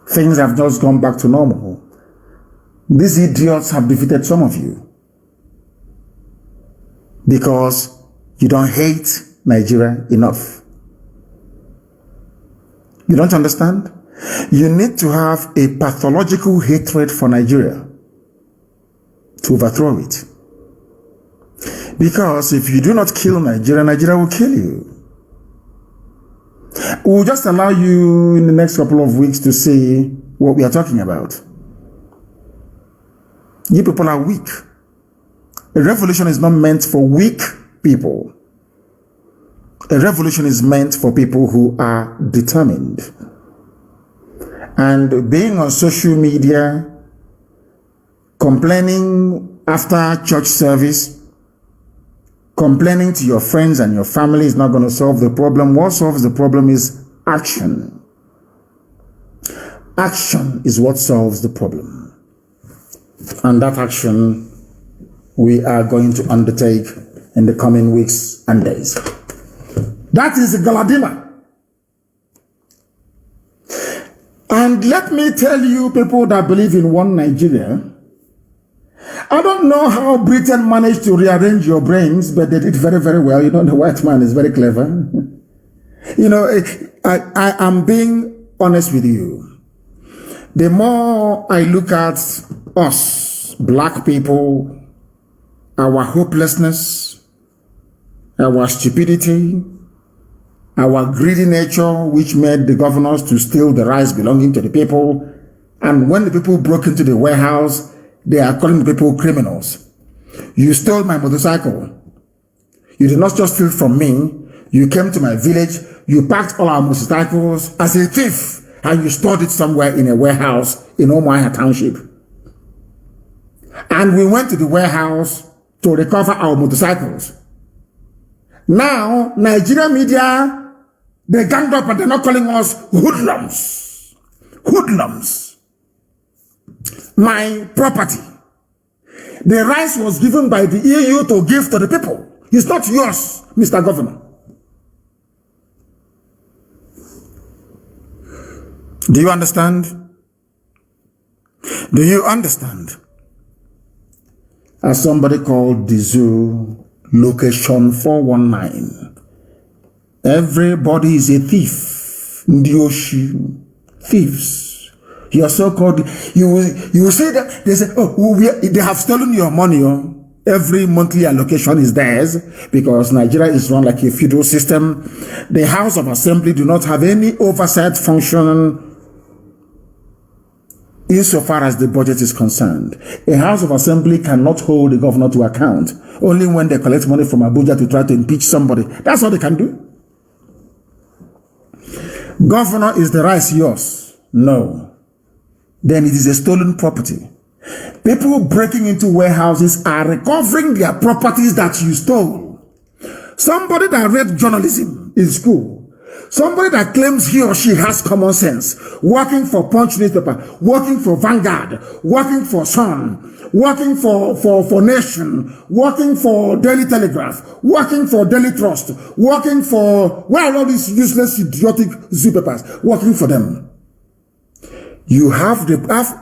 [SPEAKER 1] Things have just gone back to normal. These idiots have defeated some of you because you don't hate Nigeria enough. You don't understand? You need to have a pathological hatred for Nigeria to overthrow it. Because if you do not kill Nigeria, Nigeria will kill you. We'll just allow you in the next couple of weeks to see what we are talking about. You people are weak. A revolution is not meant for weak people. A revolution is meant for people who are determined. And being on social media, complaining after church service, complaining to your friends and your family is not going to solve the problem. What solves the problem is action. Action is what solves the problem. And that action we are going to undertake in the coming weeks and days. That is Galadima. And let me tell you, people that believe in one Nigeria, I don't know how Britain managed to rearrange your brains, but they did very, very well. You know, the white man is very clever. You know, I am being honest with you. The more I look at us, black people, our hopelessness, our stupidity, our greedy nature, which made the governors to steal the rice belonging to the people, and when the people broke into the warehouse, they are calling the people criminals. You stole my motorcycle. You did not just steal from me. You came to my village. You packed all our motorcycles as a thief, and you stored it somewhere in a warehouse in Omaha Township. And we went to the warehouse to recover our motorcycles. Now, Nigerian media, they ganged up and they're not calling us hoodlums. Hoodlums. My property. The rice was given by the EU to give to the people. It's not yours, Mr. Governor. Do you understand? Do you understand? As somebody called the zoo, location 419. Everybody is a thief. Ndioshi. Thieves. You are so-called, you will say that, they say, oh, they have stolen your money. Oh. Every monthly allocation is theirs because Nigeria is run like a feudal system. The House of Assembly do not have any oversight function insofar as the budget is concerned. A House of Assembly cannot hold the governor to account only when they collect money from Abuja to try to impeach somebody. That's all they can do. Governor, is the rice yours? No. Then it is a stolen property. People breaking into warehouses are recovering their properties that you stole. Somebody that read journalism in school, somebody that claims he or she has common sense, working for Punch newspaper, working for Vanguard, working for Sun, working for Nation, working for Daily Telegraph, working for Daily Trust, working for, where are all these useless, idiotic zoo papers, working for them. You have,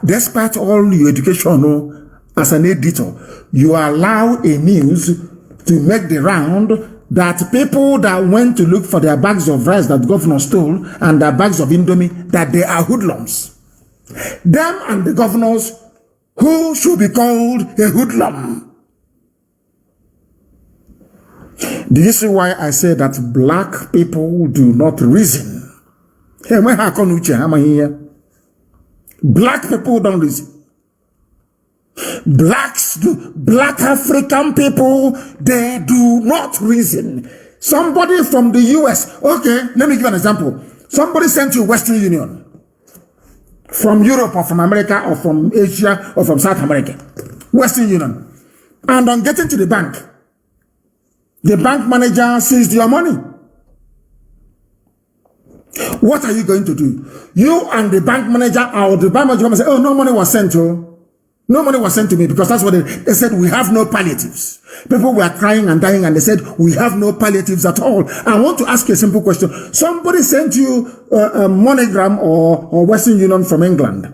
[SPEAKER 1] despite all your education, as an editor, you allow a news to make the round that people that went to look for their bags of rice that governor stole and their bags of Indomie, that they are hoodlums. Them and the governors who should be called a hoodlum. Do you see why I say that black people do not reason? Black people don't reason. Black African people, they do not reason. Somebody from the US, okay, let me give an example. Somebody sent you Western Union from Europe or from America or from Asia or from South America. Western Union. And on getting to the bank manager seized your money. What are you going to do? You and the bank manager or the bank manager say, oh, no money was sent to. No money was sent to me, because that's what they said. We have no palliatives. People were crying and dying, and they said, we have no palliatives at all. I want to ask you a simple question. Somebody sent you a MoneyGram or Western Union from England,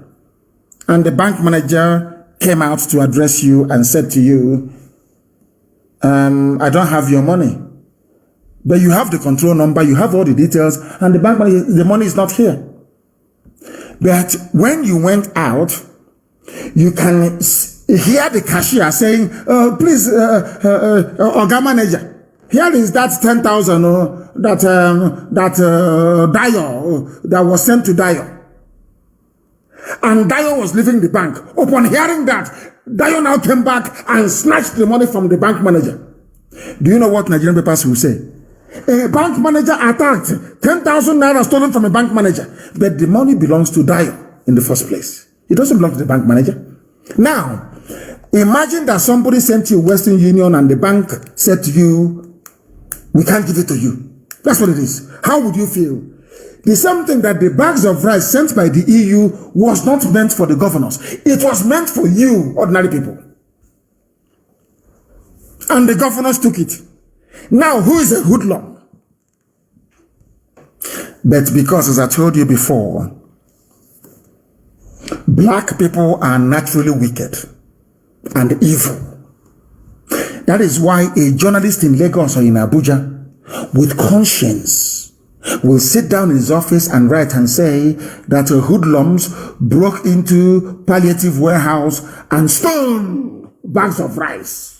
[SPEAKER 1] and the bank manager came out to address you and said to you, I don't have your money. But you have the control number, you have all the details, and the bank manager, the money is not here. But when you went out, you can hear the cashier saying, please, Oga manager, here is that 10,000 that Dio that was sent to Dio. And Dio was leaving the bank. Upon hearing that, Dio now came back and snatched the money from the bank manager. Do you know what Nigerian papers will say? A bank manager attacked, 10,000 naira stolen from a bank manager. But the money belongs to Dio in the first place. It doesn't belong to the bank manager. Now, imagine that somebody sent you Western Union and the bank said to you, we can't give it to you. That's what it is. How would you feel? The same thing that the bags of rice sent by the EU was not meant for the governors. It was meant for you, ordinary people. And the governors took it. Now, who is a hoodlum? But because, as I told you before, black people are naturally wicked and evil. That is why a journalist in Lagos or in Abuja with conscience will sit down in his office and write and say that hoodlums broke into palliative warehouse and stole bags of rice.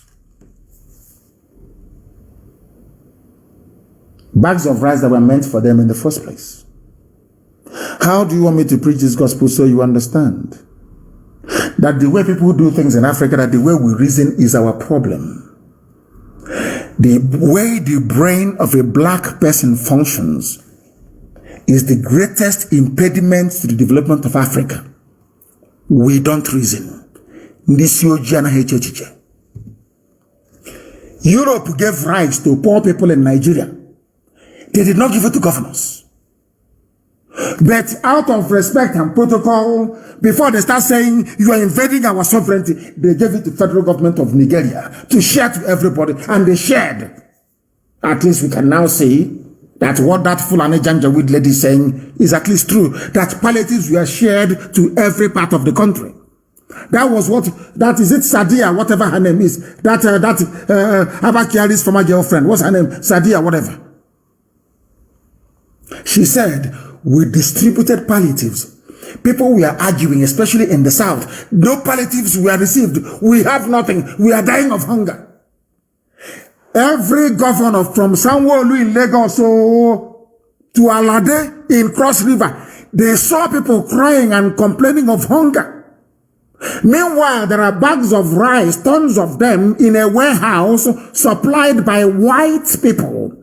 [SPEAKER 1] Bags of rice that were meant for them in the first place. How do you want me to preach this gospel so you understand that the way people do things in Africa, that the way we reason is our problem? The way the brain of a black person functions is the greatest impediment to the development of Africa. We don't reason. Europe gave rights to poor people in Nigeria. They did not give it to governors. But out of respect and protocol, before they start saying you are invading our sovereignty, they gave it to the federal government of Nigeria to share to everybody, and they shared. At least we can now see that what that Fulani Janjaweed lady is saying is at least true, that palliatives were shared to every part of the country. That was what, that is it, Sadia, whatever her name is, Abakiari's former girlfriend, what's her name, Sadia, whatever. She said, we distributed palliatives. People were arguing, especially in the South. No palliatives were received. We have nothing. We are dying of hunger. Every governor from Sanwo-Olu in Lagos to Alade in Cross River, they saw people crying and complaining of hunger. Meanwhile, there are bags of rice, tons of them, in a warehouse supplied by white people.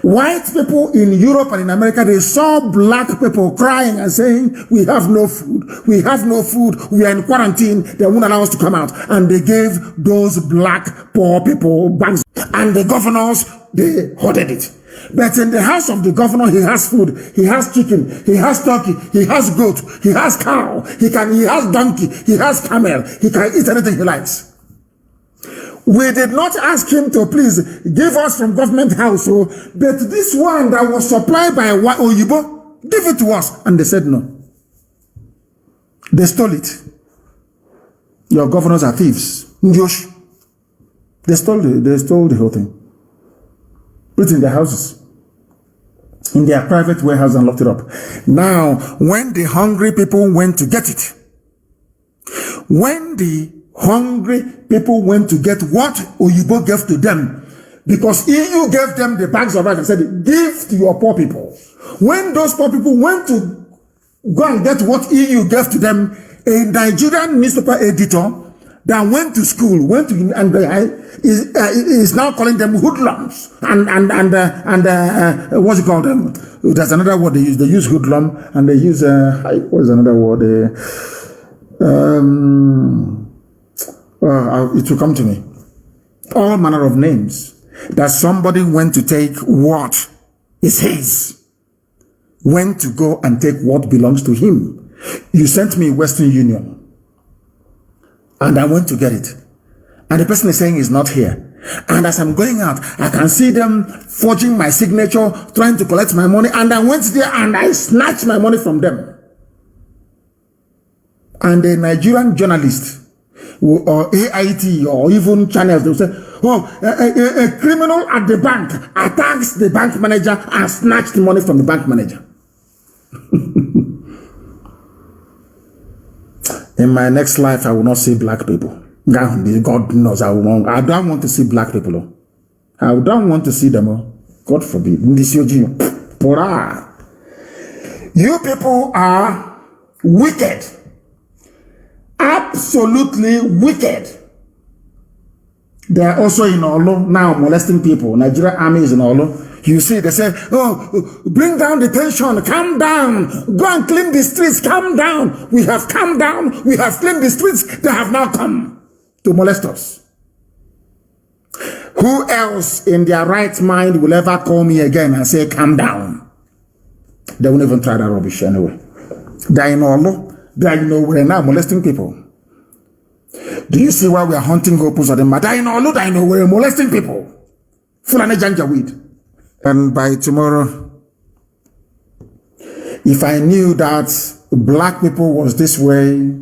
[SPEAKER 1] White people in Europe and in America, they saw black people crying and saying, we have no food, we have no food, we are in quarantine, they won't allow us to come out. And they gave those black poor people bags. And the governors, they hoarded it. But in the house of the governor, he has food, he has chicken, he has turkey, he has goat, he has cow, he has donkey, he has camel, he can eat anything he likes. We did not ask him to please give us from government house, but this one that was supplied by Oyibo, give it to us. And they said no. They stole it. Your governors are thieves. Ndiosh. They stole the whole thing. Put it in their houses, in their private warehouse, and locked it up. Now, when the hungry people went to get it, when the hungry people went to get what Oyibo gave to them, because EU gave them the bags of rice and said, give to your poor people. When those poor people went to go and get what EU gave to them, a Nigerian newspaper editor that went to school, and is now calling them hoodlums, and what's it called? There's another word they use. They use hoodlum, and they use what's another word? It will come to me. All manner of names. That somebody went to take what is his, went to go and take what belongs to him. You sent me Western Union, and I went to get it. And the person is saying he's not here. And as I'm going out, I can see them forging my signature, trying to collect my money. And I went there and I snatched my money from them. And a Nigerian journalist, or AIT, or even channels, they will say, oh, a criminal at the bank attacks the bank manager and snatched the money from the bank manager. In my next life, I will not see black people. God knows I don't want to see black people. I don't want to see them. God forbid. You people are wicked. Absolutely wicked. They are also in Olo now molesting people. Nigerian army is in Olo. You see, they say, oh, bring down the tension, calm down, go and clean the streets, calm down. We have calmed down, we have cleaned the streets, they have now come to molest us. Who else in their right mind will ever call me again and say, calm down? They won't even try that rubbish anyway. They're in Olo, they're nowhere now molesting people. Do you see why we are hunting opals of them? They're in Olo, they're nowhere molesting people. Fulani Janjaweed. And by tomorrow, if I knew that black people was this way,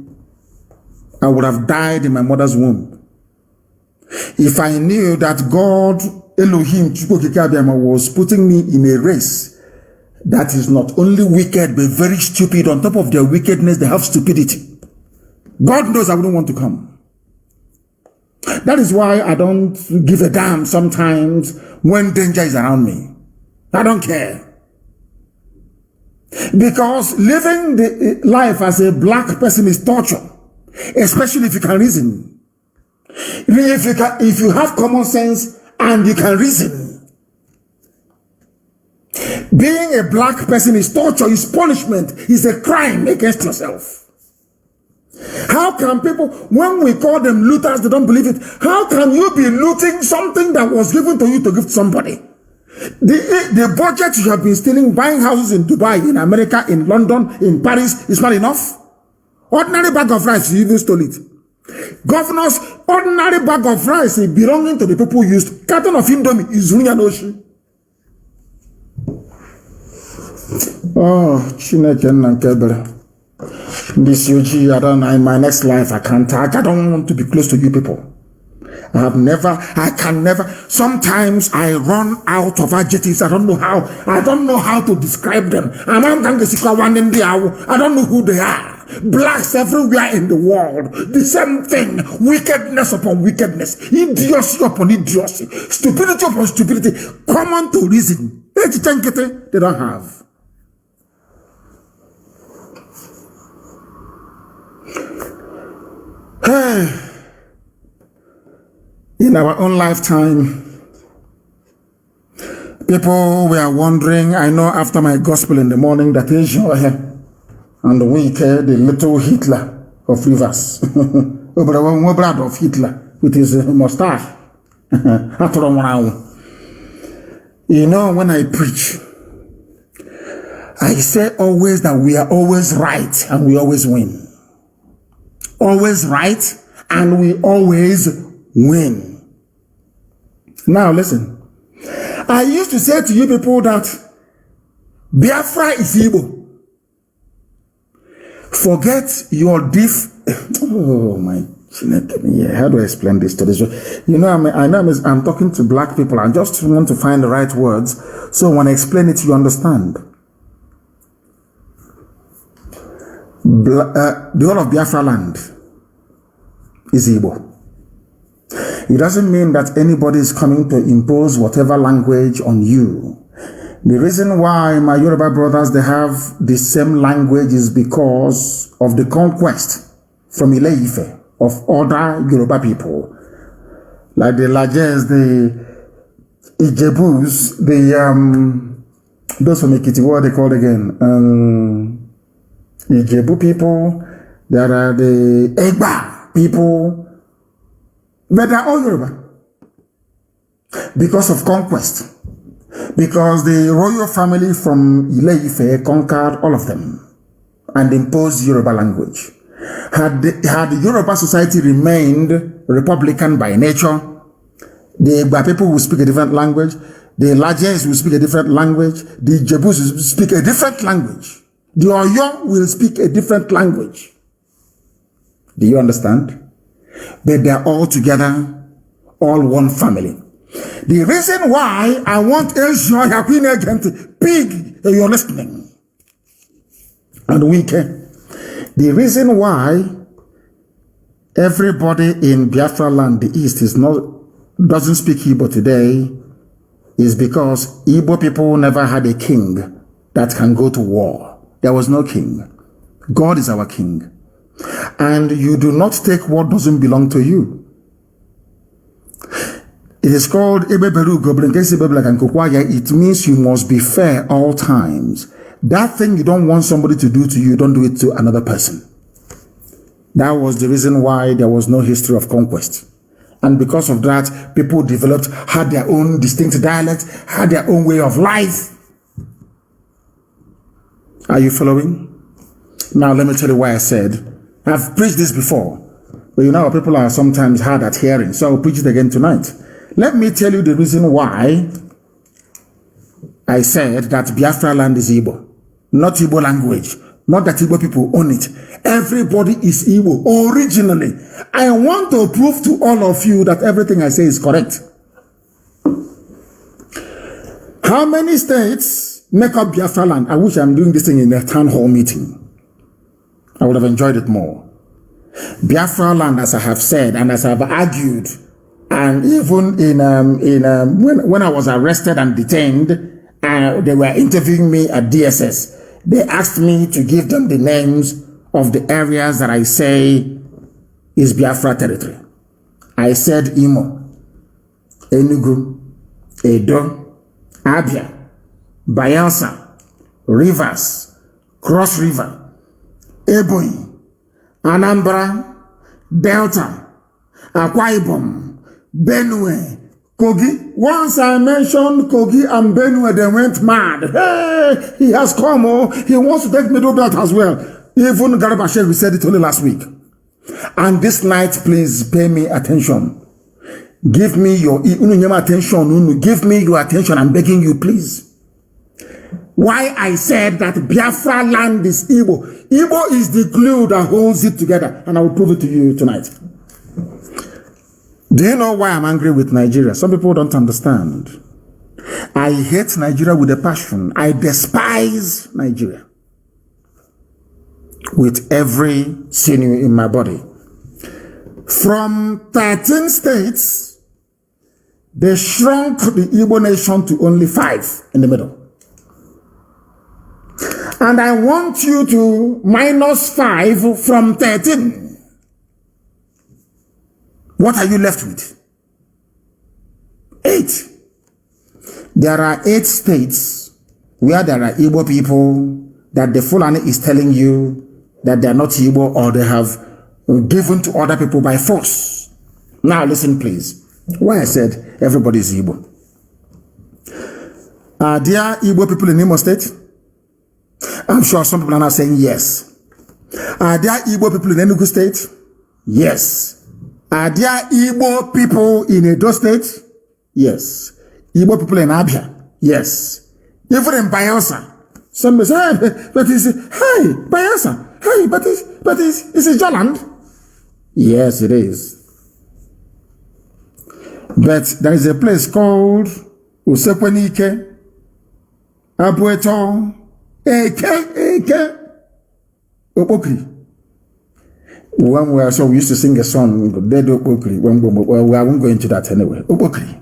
[SPEAKER 1] I would have died in my mother's womb. If I knew that God, Elohim, was putting me in a race that is not only wicked, but very stupid. On top of their wickedness, they have stupidity. God knows I wouldn't want to come. That is why I don't give a damn sometimes when danger is around me. I don't care. Because living the life as a black person is torture, especially if you can reason. If you have common sense and you can reason. Being a black person is torture, is punishment, is a crime against yourself. How can people, when we call them looters, they don't believe it. How can you be looting something that was given to you to give to somebody? The budget you have been stealing, buying houses in Dubai, in America, in London, in Paris, is not enough. Ordinary bag of rice, you even stole it. Governors, ordinary bag of rice belonging to the people who used. Carton of Indomie is Runyanoshi. Oh, Chineke Nankebere. This UG, I don't know, in my next life, I don't want to be close to you people. I can never, sometimes I run out of adjectives. I don't know how to describe them. I don't know who they are. Blacks everywhere in the world. The same thing. Wickedness upon wickedness. Idiocy upon idiocy. Stupidity upon stupidity. Common to reason. They don't have. In our own lifetime, people were wondering, I know after my gospel in the morning, that is your hair, and the week, the little Hitler of Rivers, blood of Hitler with his mustache. You know, when I preach, I say always that we are always right and we always win. Always right and we always win. Now listen, I used to say to you people that Biafra is Igbo. Forget your diff Oh my. Yeah, how do I explain this to this? You know, I'm talking to black people. I just want to find the right words. So when I explain it, you understand. The whole of Biafra land is Igbo. It doesn't mean that anybody is coming to impose whatever language on you. The reason why my Yoruba brothers, they have the same language is because of the conquest from Ile-Ife of other Yoruba people. Like the Lajes, the Ijebus, those from Ekiti, what are they called again? Ijebu people, there are the Egba people, but they're all Yoruba. Because of conquest. Because the royal family from Ile-Ife conquered all of them and imposed Yoruba language. Had the Yoruba society remained republican by nature, the Egba people will speak a different language, the Lajes will speak a different language, the Jebus will speak a different language, the Oyo will speak a different language. Do you understand? But they're all together, all one family. The reason why I want Asia Yaquin against pig, you're listening, and weekend. The reason why everybody in Biafra land, the East, doesn't speak Igbo today is because Igbo people never had a king that can go to war. There was no king. God is our king. And you do not take what doesn't belong to you. It is called it means you must be fair all times. That thing you don't want somebody to do to you, don't do it to another person. That was the reason why there was no history of conquest. And because of that, people developed, had their own distinct dialect, had their own way of life. Are you following? Now let me tell you why I said, I've preached this before, but you know people are sometimes hard at hearing, so I'll preach it again tonight. Let me tell you the reason why I said that Biafra land is Igbo. Not Igbo language. Not that Igbo people own it. Everybody is Igbo originally. I want to prove to all of you that everything I say is correct. How many states make up Biafra land? I wish I'm doing this thing in a town hall meeting. I would have enjoyed it more. Biafra land, as I have said and as I have argued, and even when I was arrested and detained, they were interviewing me at DSS. They asked me to give them the names of the areas that I say is Biafra territory. I said Imo, Enugu, Edo, Abia, Bayelsa, Rivers, Cross River, Ebonyi, Anambra, Delta, Akwa Ibom, Benue, Kogi. Once I mentioned Kogi and Benue, they went mad. Hey, he has come, he wants to take Middle Belt as well. Even Garabashe, we said it only last week. And this night, please pay me attention. Give me your attention. Give me your attention. I'm begging you, please. Why I said that Biafra land is Igbo. Igbo is the glue that holds it together. And I will prove it to you tonight. Do you know why I'm angry with Nigeria? Some people don't understand. I hate Nigeria with a passion. I despise Nigeria with every sinew in my body. From 13 states, they shrunk the Igbo nation to only 5 in the middle. And I want you to minus 5 from 13. What are you left with? 8. There are 8 states where there are Igbo people that the Fulani is telling you that they are not Igbo or they have given to other people by force. Now listen please. Why I said everybody is Igbo. Are there Igbo people in Imo State? I'm sure some people are now saying yes. Are there Igbo people in Enugu State? Yes. Are there Igbo people in Edo State? Yes. Igbo people in Abia? Yes. Even in Bayelsa. Some say, hey, but it's, hey, Bayelsa. Hey, but it's Joland. Yes, it is. But there is a place called Usekwenike, Abueto, Eke, Opokri. When we used to sing a song, Dead Opokri, we won't go into that anyway. Opokri.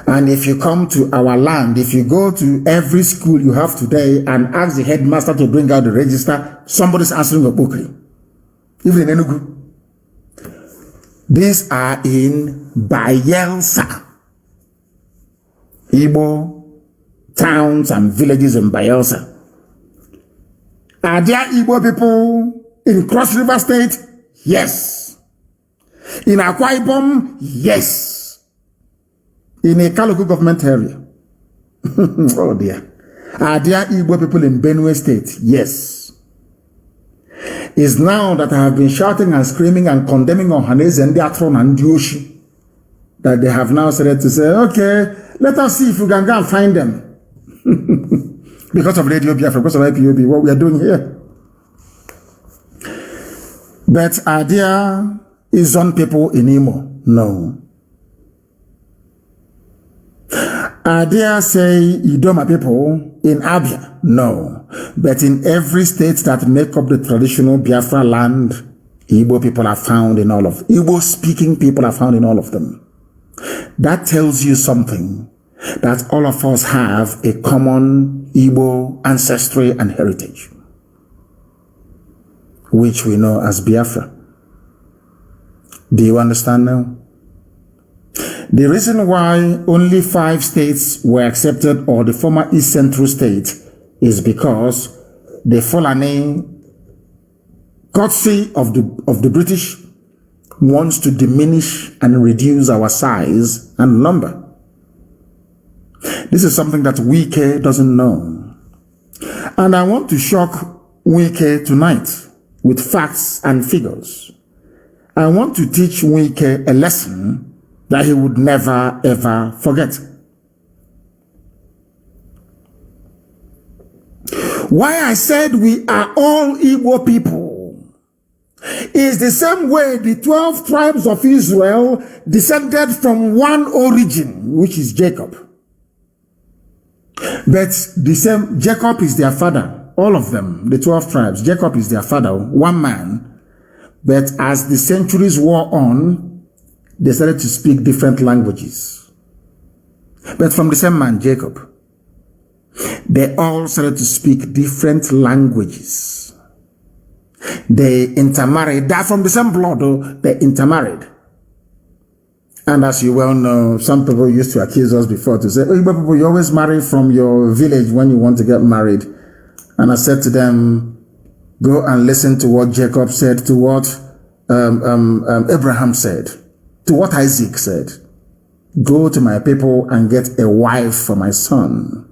[SPEAKER 1] And if you come to our land, if you go to every school you have today and ask the headmaster to bring out the register, somebody's answering Opokri. Even in Enugu. These are in Bayelsa. Igbo towns and villages in Bayelsa. Are there Igbo people in Cross River State? Yes. In Akwa Ibom? Yes. In a local government area? Oh dear. Are there Igbo people in Benue State? Yes. It's now that I have been shouting and screaming and condemning Ohanese and Diatron and Dioshi that they have now started to say, okay, let us see if we can go and find them. Because of Radio Biafra, because of IPOB, what we are doing here. But are there Izon people in Imo? No. Are there, say, Idoma people in Abia? No. But in every state that make up the traditional Biafra land, Igbo people are found in all of them. Igbo-speaking people are found in all of them. That tells you something, that all of us have a common Igbo ancestry and heritage, which we know as Biafra. Do you understand now? The reason why only 5 states were accepted, or the former East Central state, is because the Fulani, courtesy of the British, wants to diminish and reduce our size and number. This is something that Wike doesn't know. And I want to shock Wike tonight with facts and figures. I want to teach Wike a lesson that he would never ever forget. Why I said we are all Igbo people is the same way the 12 tribes of Israel descended from one origin, which is Jacob. But the same, Jacob is their father, all of them, the 12 tribes. Jacob is their father, one man. But as the centuries wore on, they started to speak different languages. But from the same man, Jacob, they all started to speak different languages. They intermarried. They're from the same blood, though. They intermarried. And as you well know, some people used to accuse us before to say, oh, people, you always marry from your village when you want to get married. And I said to them, go and listen to what Jacob said, to what Abraham said, to what Isaac said. Go to my people and get a wife for my son.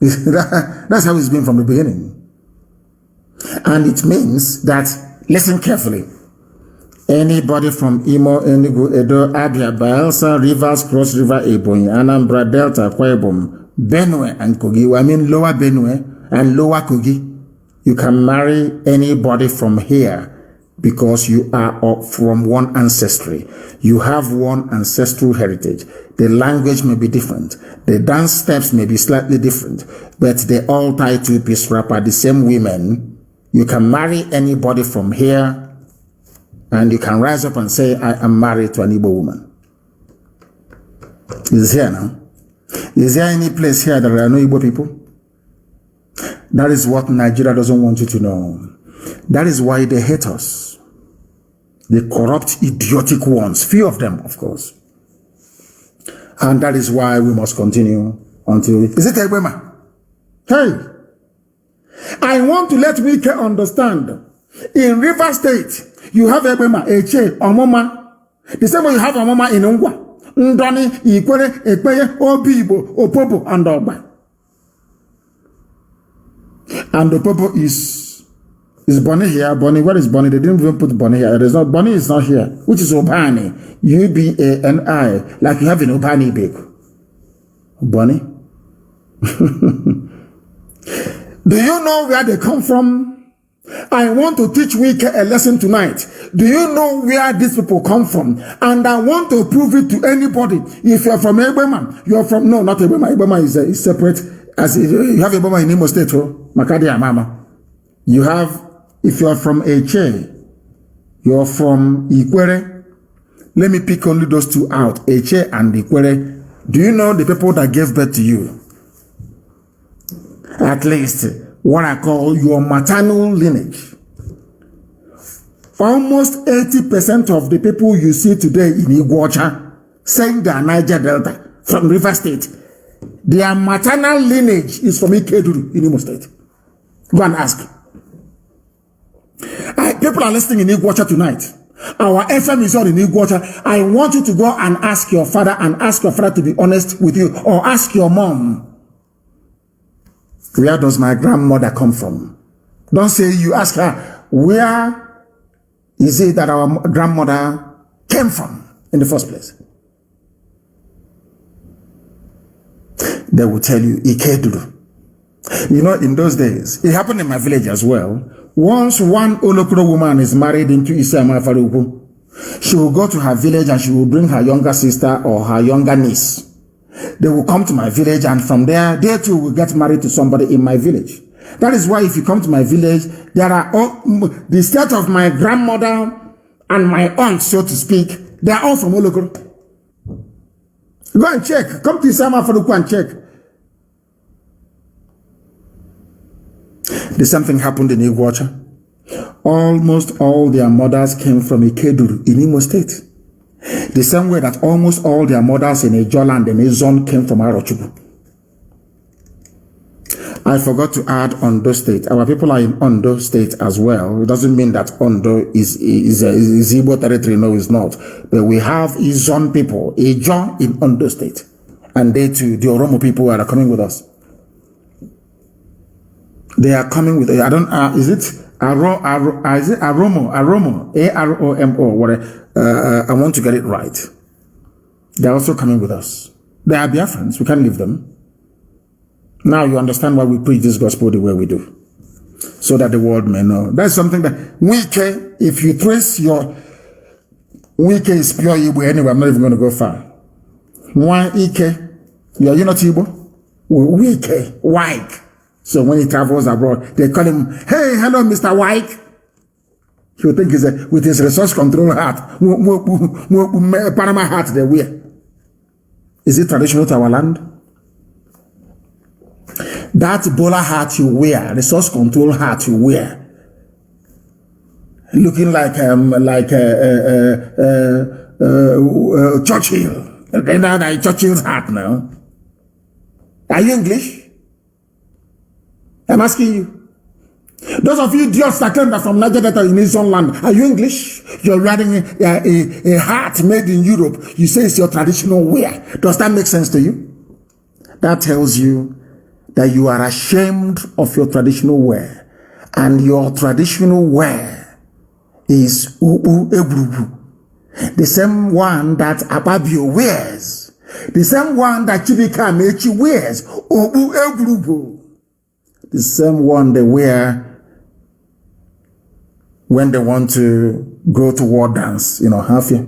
[SPEAKER 1] That's how it's been from the beginning. And it means that, listen carefully, anybody from Imo, Enugu, Edo, Abia, Bayelsa, Rivers, Cross River, Ebonyi, Anambra, Delta, Akwa Ibom, Benue, and Kogi, I mean Lower Benue and Lower Kogi, you can marry anybody from here because you are from one ancestry. You have one ancestral heritage. The language may be different. The dance steps may be slightly different, but they all tie to a piece wrapper, the same women. You can marry anybody from here, and you can rise up and say, I am married to an Igbo woman. Is here now? Is there any place here that there are no Igbo people? That is what Nigeria doesn't want you to know. That is why they hate us. The corrupt, idiotic ones. Few of them, of course. And that is why we must continue until... Is it Egbema? Hey! I want to let Wike understand. In River State, you have Egbema, Eche, Omoma. The same way you have Omoma in Ungwa. Ndoni, Ikwere, Ekpeye, Obibo, Opobo, and Oba. And Opobo is Bonnie here. Bonnie, where is Bonnie? They didn't even put Bonnie here. There's not, Bonnie is not here. Which is Obani. U-B-A-N-I. Like you have in Obani big. Bonnie. Do you know where they come from? I want to teach Wike a lesson tonight. Do you know where these people come from? And I want to prove it to anybody. If you're from Ebema, you're from, no, not Ebema. Ebema is separate. As you have Ebema in Imo State, Makadi Amama. You have, if you're from Eche, you're from Ikwere. Let me pick only those two out, Eche and Ikwere. Do you know the people that gave birth to you? At least what I call your maternal lineage. Almost 80% of the people you see today in Iguacha saying they are Niger Delta from River State, their maternal lineage is from Ikeduru in Imo State. Go and ask. People are listening in Iguacha tonight. Our FM is on in Iguacha. I want you to go and ask your father to be honest with you, or ask your mom. Where does my grandmother come from? Don't say you ask her, where is it that our grandmother came from in the first place? They will tell you, Ikeduru. You know, in those days, it happened in my village as well. Once one Olokuro woman is married into Isiama Faruku, she will go to her village and she will bring her younger sister or her younger niece. They will come to my village, and from there, they too will get married to somebody in my village. That is why if you come to my village, there are all, the state of my grandmother and my aunt, so to speak, they are all from Olokuro. Go and check. Come to Isiama Faruku and check. The same thing happened in Iguacha. Almost all their mothers came from Ikeduru in Imo State. The same way that almost all their mothers in Ejoland and Ezon came from Arochukwu. I forgot to add Ondo State. Our people are in Ondo State as well. It doesn't mean that Ondo is Igbo territory. No, it's not. But we have Ezon people, Ejon in Ondo State. And they too, the Oromo people are coming with us. They are coming with, I don't, is it Aromo, A-R-O-M-O, whatever. I want to get it right. They're also coming with us. They are Biafrans. We can't leave them. Now you understand why we preach this gospel the way we do. So that the world may know. That's something that Wike, if you trace your Wike is pure Igbo anyway, I'm not even going to go far. Why Ike? You're not Igbo? Wike, Wike. So when he travels abroad, they call him, hey, hello, Mr. White. He will think he's with his resource control hat, Panama hat they wear. Is it traditional to our land? That bowler hat you wear, resource control hat you wear, looking like Churchill. Churchill's hat now. Are you English? I'm asking you. Those of you idiots that came from Niger Delta in his own land, are you English? You're wearing a hat made in Europe. You say it's your traditional wear. Does that make sense to you? That tells you that you are ashamed of your traditional wear. And your traditional wear is Ubu Ebrubu. The same one that Ababio wears. The same one that Chibika Mechi wears. Ubu Ebrubu. The same one they wear when they want to go to war dance, half year.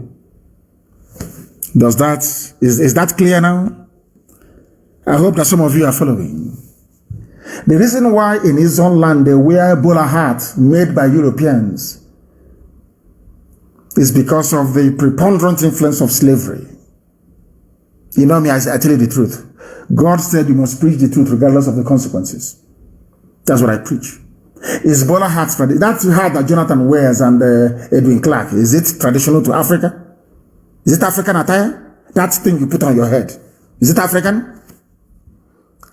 [SPEAKER 1] Does that, is that clear now? I hope that some of you are following. The reason why in his own land they wear bowler hats made by Europeans is because of the preponderant influence of slavery. You know me, I tell you the truth. God said you must preach the truth regardless of the consequences. That's what I preach. Is bowler hats, that hat that Jonathan wears and Edwin Clark, is it traditional to Africa? Is it African attire? That thing you put on your head, is it African?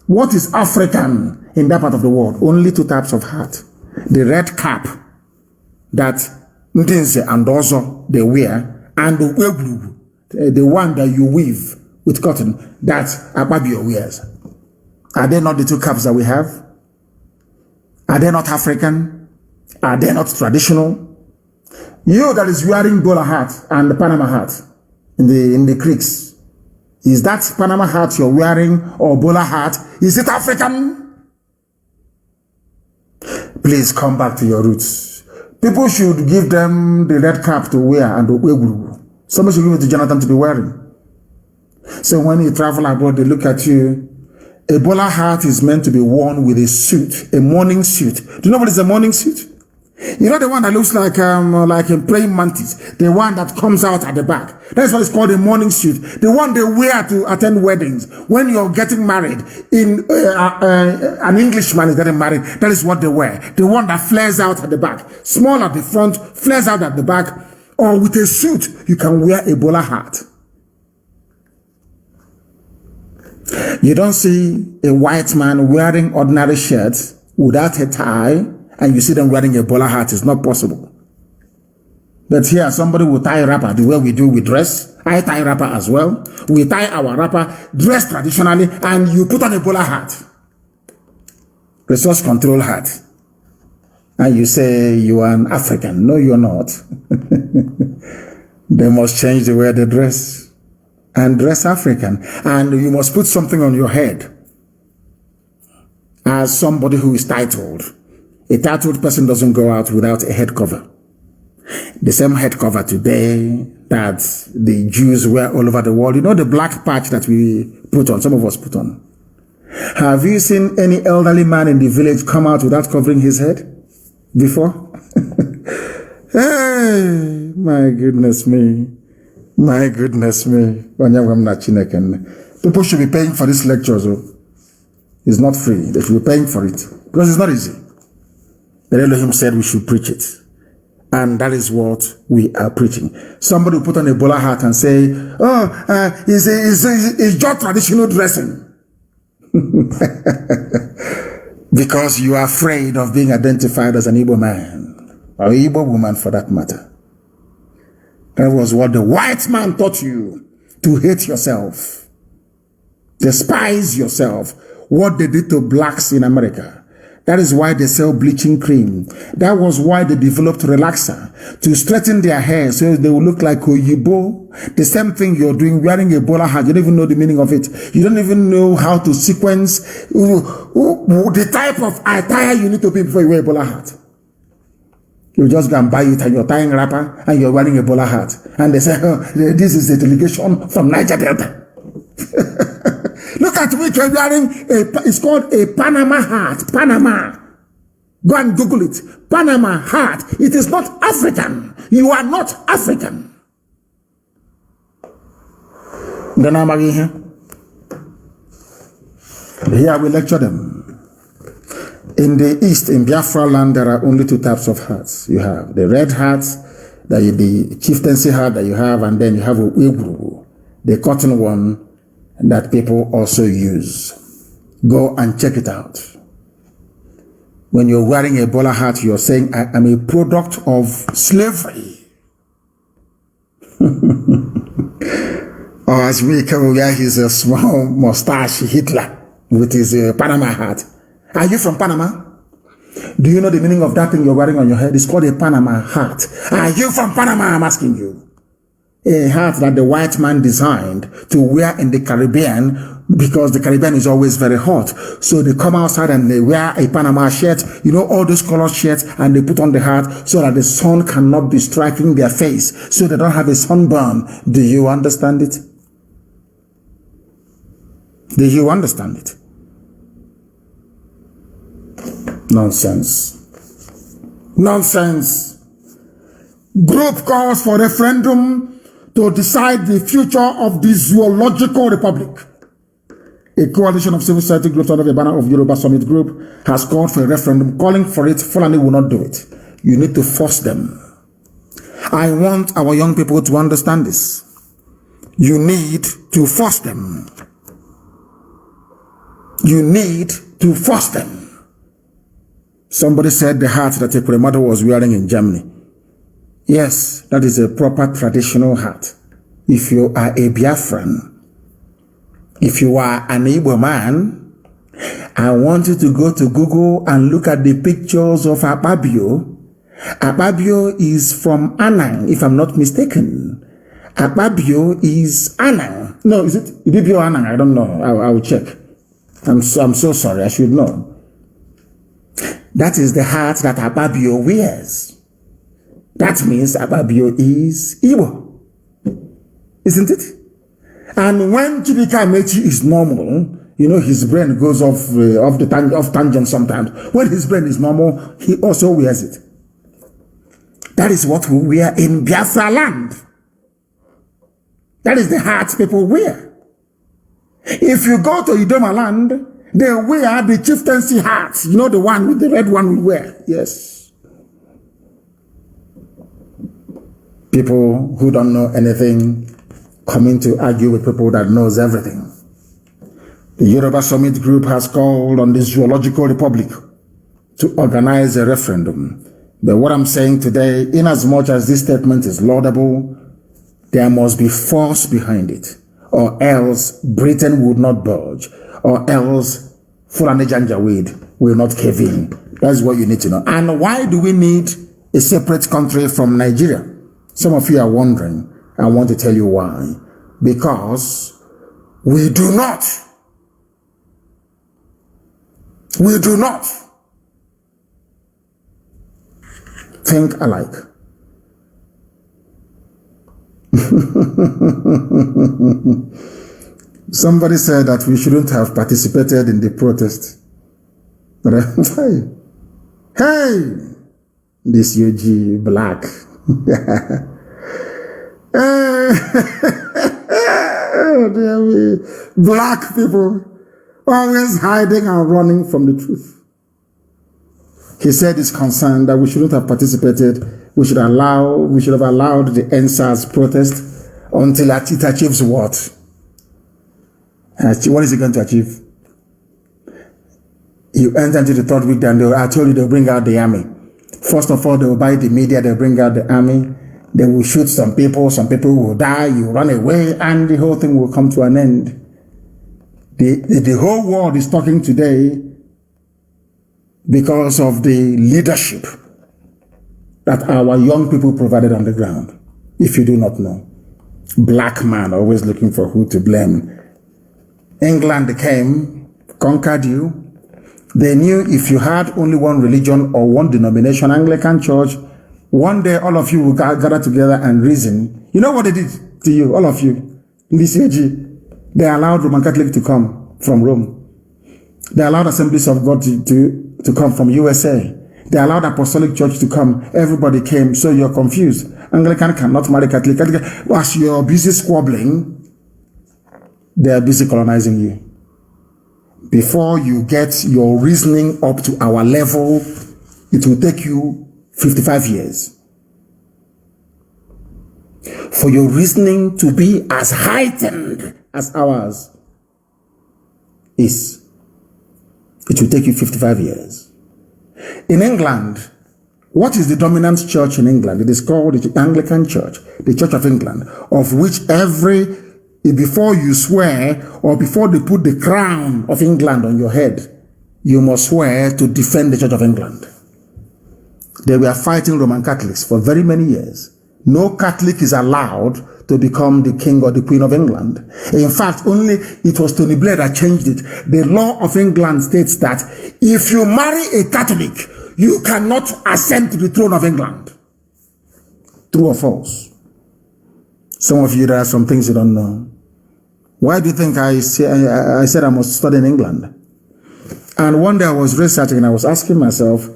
[SPEAKER 1] What is African in that part of the world? Only two types of hat. The red cap that Ndinse and also they wear, and the one that you weave with cotton that Ababio wears. Are they not the two caps that we have? Are they not African? Are they not traditional? You that is wearing bowler hat and the Panama hat in the creeks, is that Panama hat you're wearing or bowler hat, is it African? Please come back to your roots. People should give them the red cap to wear and the Ogwuru. Somebody should give it to Jonathan to be wearing. So when you travel abroad, they look at you. A bowler hat is meant to be worn with a suit, a morning suit. Do you know what is a morning suit? You know the one that looks like a praying mantis, the one that comes out at the back. That's what it's called, a morning suit. The one they wear to attend weddings. When you're getting married, an Englishman is getting married, that is what they wear. The one that flares out at the back, small at the front, flares out at the back, or with a suit, you can wear a bowler hat. You don't see a white man wearing ordinary shirts without a tie, and you see them wearing a bowler hat. It's not possible. But here, somebody will tie a wrapper the way we do with dress. I tie wrapper as well. We tie our wrapper, dress traditionally, and you put on a bowler hat. Resource control hat. And you say you are an African. No, you're not. They must change the way they dress. And dress African. And you must put something on your head. As somebody who is titled. A titled person doesn't go out without a head cover. The same head cover today that the Jews wear all over the world. You know the black patch that we put on, some of us put on. Have you seen any elderly man in the village come out without covering his head before? Hey, my goodness me. My goodness me. People should be paying for this lecture. So it's not free. They should be paying for it because it's not easy. But Elohim said we should preach it. And that is what we are preaching. Somebody will put on a bowler hat and say, oh, it's just traditional dressing. Because you are afraid of being identified as an Igbo man. Or Igbo woman for that matter. That was what the white man taught you. To hate yourself. Despise yourself. What they did to blacks in America. That is why they sell bleaching cream. That was why they developed relaxer to straighten their hair so they will look like Oyibo. The same thing you're doing, wearing a bowler hat. You don't even know the meaning of it. You don't even know how to sequence the type of attire you need to be before you wear a bowler hat. You just go and buy it and you're tying wrapper and you're wearing a bowler hat. And they say, oh, this is a delegation from Niger Delta. Look at which you're wearing. It's called a Panama hat. Panama. Go and Google it. Panama hat. It is not African. You are not African. Then I'm here. Here we lecture them. In the East, in Biafra land, there are only two types of hats. You have the red hats, the chieftaincy hat that you have, and then you have a Igbo, the cotton one that people also use. Go and check it out. When you're wearing a bowler hat, you're saying, I am a product of slavery. Or as we can wear his small mustache, Hitler, with his Panama hat. Are you from Panama? Do you know the meaning of that thing you're wearing on your head? It's called a Panama hat. Are you from Panama? I'm asking you. A hat that the white man designed to wear in the Caribbean because the Caribbean is always very hot. So they come outside and they wear a Panama shirt, you know, all those colored shirts, and they put on the hat so that the sun cannot be striking their face, so they don't have a sunburn. Do you understand it? Do you understand it? Nonsense. Nonsense. Group calls for referendum to decide the future of the zoological republic. A coalition of civil society groups under the banner of Yoruba Summit Group has called for a referendum. Calling for it, Fulani will not do it. You need to force them. I want our young people to understand this. You need to force them. You need to force them. Somebody said the hat that a mother was wearing in Germany. Yes, that is a proper traditional hat. If you are a Biafran, if you are an Igbo man, I want you to go to Google and look at the pictures of Akpabio. Akpabio is from Anang, if I'm not mistaken. Akpabio is Anang. No, is it Ibibio Anang? I don't know. I will check. I'm so sorry. I should know. That is the hat that Ababio wears. That means Ababio is Igbo. Isn't it? And when Chibika Amechi is normal, you know, his brain goes off tangent sometimes. When his brain is normal, he also wears it. That is what we wear in Biafra land. That is the hat people wear. If you go to Idoma land, they wear the chieftaincy hat. You know, the one with the red one we wear. Yes. People who don't know anything coming to argue with people that knows everything. The Yoruba Summit Group has called on the Zoological Republic to organize a referendum. But what I'm saying today, in as much as this statement is laudable, there must be force behind it, or else Britain would not budge, or else Fulani Janjaweed will not cave in. That's what you need to know. And why do we need a separate country from Nigeria? Some of you are wondering. I want to tell you why. Because we do not think alike. Somebody said that we shouldn't have participated in the protest. Hey, this UG black. Black people always hiding and running from the truth. He said he's concerned that we shouldn't have participated. We should have allowed the NSAS protest until it achieves what? What is it going to achieve? You enter into the third week, then I told you they'll bring out the army. First of all, they'll buy the media, they'll bring out the army. They will shoot some people will die, you run away, and the whole thing will come to an end. The whole world is talking today because of the leadership that our young people provided on the ground. If you do not know, black man always looking for who to blame. England came, conquered you. They knew if you had only one religion or one denomination, Anglican Church, one day all of you will gather together and reason. You know what they did to you, all of you? In this age, they allowed Roman Catholic to come from Rome. They allowed Assemblies of God to come from USA. They allowed Apostolic Church to come. Everybody came, so you're confused. Anglican cannot marry Catholic. As you're busy squabbling, they are busy colonizing you. Before you get your reasoning up to our level, it will take you 55 years. For your reasoning to be as heightened as ours is, it will take you 55 years. In England, what is the dominant church in England? It is called the Anglican Church, the Church of England, of which before you swear or before they put the crown of England on your head, you must swear to defend the Church of England. They were fighting Roman Catholics for very many years. No Catholic is allowed to become the king or the queen of England. In fact, only it was Tony Blair that changed it. The law of England states that if you marry a Catholic, you cannot ascend to the throne of England. True or false? Some of you, there are some things you don't know. Why do you think I said I must study in England? And one day I was researching and I was asking myself,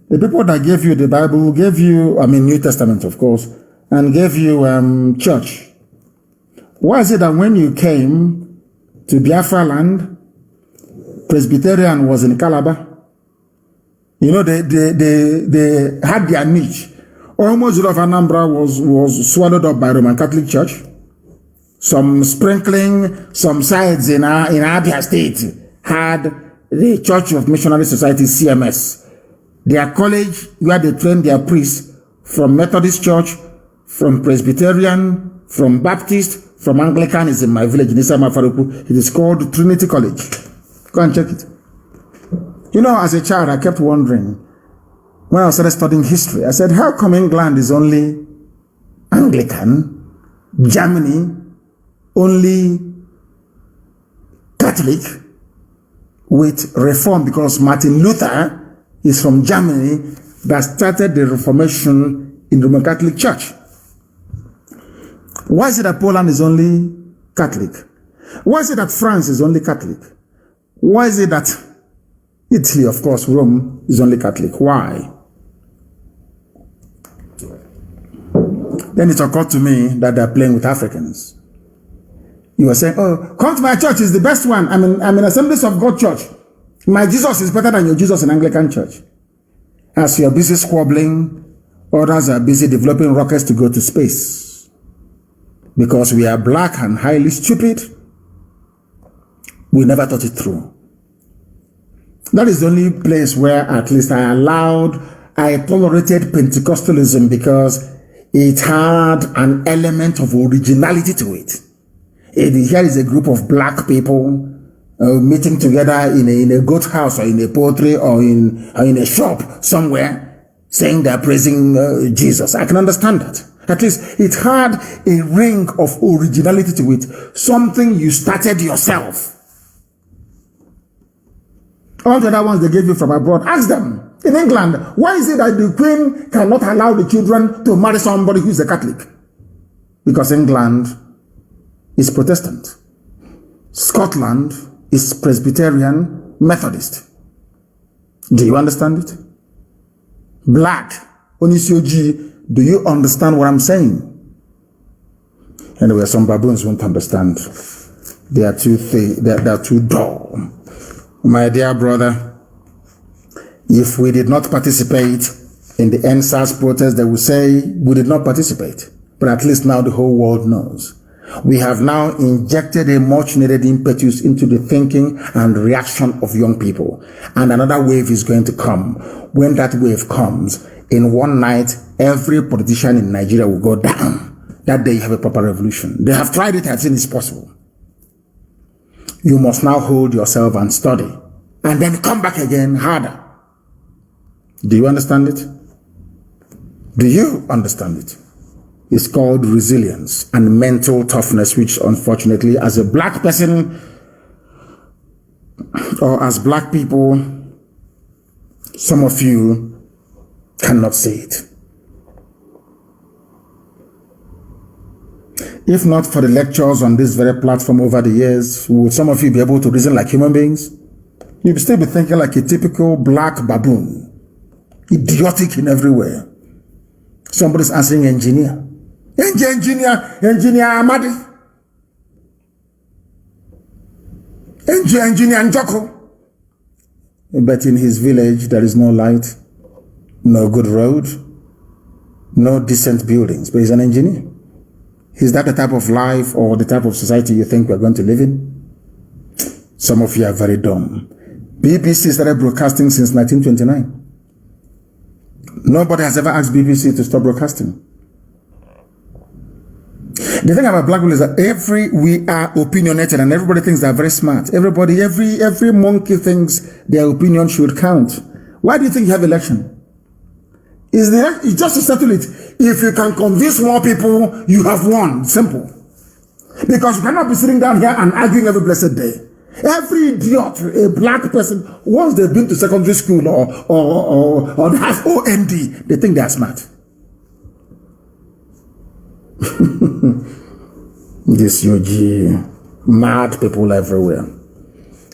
[SPEAKER 1] the people that gave you the Bible, gave you, New Testament, of course, and gave you church. Why is it that when you came to Biafra land, Presbyterian was in Calabar? You know, they had their niche. Almost all of Anambra was swallowed up by Roman Catholic Church. Some sprinkling, some sides in Abia State had the Church of Missionary Society, CMS. Their college where they trained their priests from Methodist Church, from Presbyterian, from Baptist, from Anglican is in my village in Isama Faruku. It is called Trinity College. Go and check it. You know, as a child, I kept wondering, when I started studying history, I said, how come England is only Anglican, Germany only Catholic with Reform? Because Martin Luther is from Germany that started the Reformation in the Roman Catholic Church. Why is it that Poland is only Catholic? Why is it that France is only Catholic? Why is it that Italy, of course, Rome, is only Catholic? Why? Then it occurred to me that they're playing with Africans. You were saying, oh, come to my church, is the best one. I'm in Assemblies of God church. My Jesus is better than your Jesus in Anglican church. As you're busy squabbling, others are busy developing rockets to go to space. Because we are black and highly stupid, we never thought it through. That is the only place where at least I tolerated Pentecostalism, because it had an element of originality to it. Here is a group of black people meeting together in a goat house or in a poultry or in a shop somewhere, saying they're praising Jesus. I can understand that. At least it had a ring of originality to it, something you started yourself. All the other ones they gave you from abroad, ask them. In England, why is it that the Queen cannot allow the children to marry somebody who is a Catholic? Because England is Protestant. Scotland is Presbyterian Methodist. Do you understand it? Black, Onisioji, do you understand what I'm saying? Anyway, some baboons won't understand. They are too dull. My dear brother, if we did not participate in the NSAS protest, they will say we did not participate. But at least now the whole world knows. We have now injected a much needed impetus into the thinking and reaction of young people. And another wave is going to come. When that wave comes, in one night, every politician in Nigeria will go down. That day you have a proper revolution. They have tried it and seen it's possible. You must now hold yourself and study. And then come back again harder. Do you understand it? Do you understand it? It's called resilience and mental toughness, which unfortunately, as a black person or as black people, some of you cannot see it. If not for the lectures on this very platform over the years, would some of you be able to reason like human beings? You'd still be thinking like a typical black baboon. Idiotic in every way. Somebody's answering engineer. Engineer Amadi. Engineer Njoko. But in his village, there is no light, no good road, no decent buildings. But he's an engineer. Is that the type of life or the type of society you think we're going to live in? Some of you are very dumb. BBC started broadcasting since 1929. Nobody has ever asked BBC to stop broadcasting. The thing about black people is that we are opinionated and everybody thinks they're very smart. Everybody, every monkey thinks their opinion should count. Why do you think you have election? It's just to settle it. If you can convince more people, you have won. Simple. Because you cannot be sitting down here and arguing every blessed day. Every idiot, a black person, once they've been to secondary school or they have OND, they think they are smart. This UG, mad people everywhere.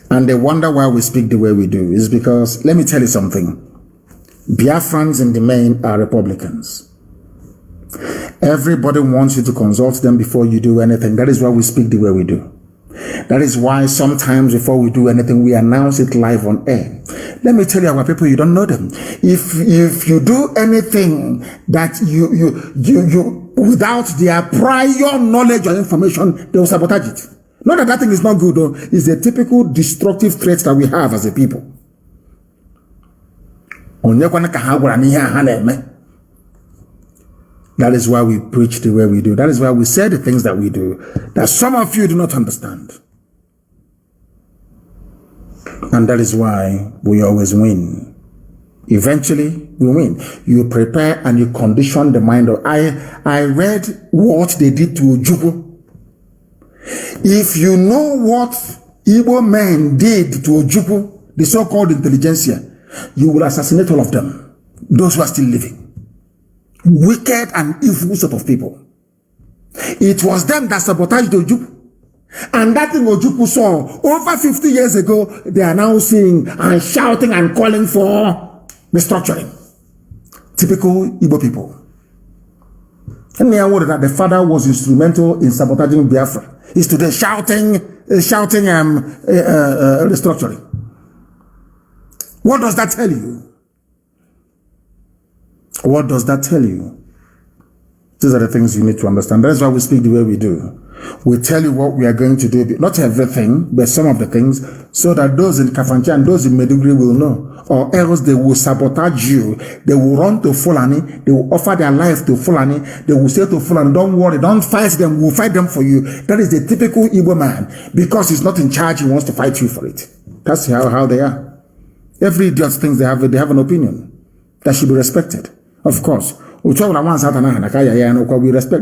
[SPEAKER 1] And they wonder why we speak the way we do. It's because, let me tell you something. Biafrans in the main are Republicans. Everybody wants you to consult them before you do anything. That is why we speak the way we do. That is why sometimes before we do anything, we announce it live on air. Let me tell you, our people, you don't know them. If you do anything that you without their prior knowledge or information, they will sabotage it. Not that that thing is not good, though. It's a typical destructive trait that we have as a people. That is why we preach the way we do. That is why we say the things that we do, that some of you do not understand. And that is why we always win. Eventually, we win. You prepare and you condition the mind. I read what they did to Ojukwu. If you know what Igbo men did to Ojukwu, the so-called intelligentsia, you will assassinate all of them, those who are still living. Wicked and evil sort of people. It was them that sabotaged Ojukwu. And that thing Ojukwu saw over 50 years ago, they are now seeing and shouting and calling for restructuring. Typical Igbo people. And they are worried that the father was instrumental in sabotaging Biafra. He's today shouting restructuring. What does that tell you? What does that tell you? These are the things you need to understand. That's why we speak the way we do. We tell you what we are going to do, not everything, but some of the things, so that those in Kafanchi and those in Meduguri will know. Or else they will sabotage you. They will run to Fulani. They will offer their life to Fulani. They will say to Fulani, don't worry, don't fight them. We'll fight them for you. That is the typical Igbo man. Because he's not in charge, he wants to fight you for it. That's how they are. Every idiot thinks they have an opinion that should be respected. Of course. We respect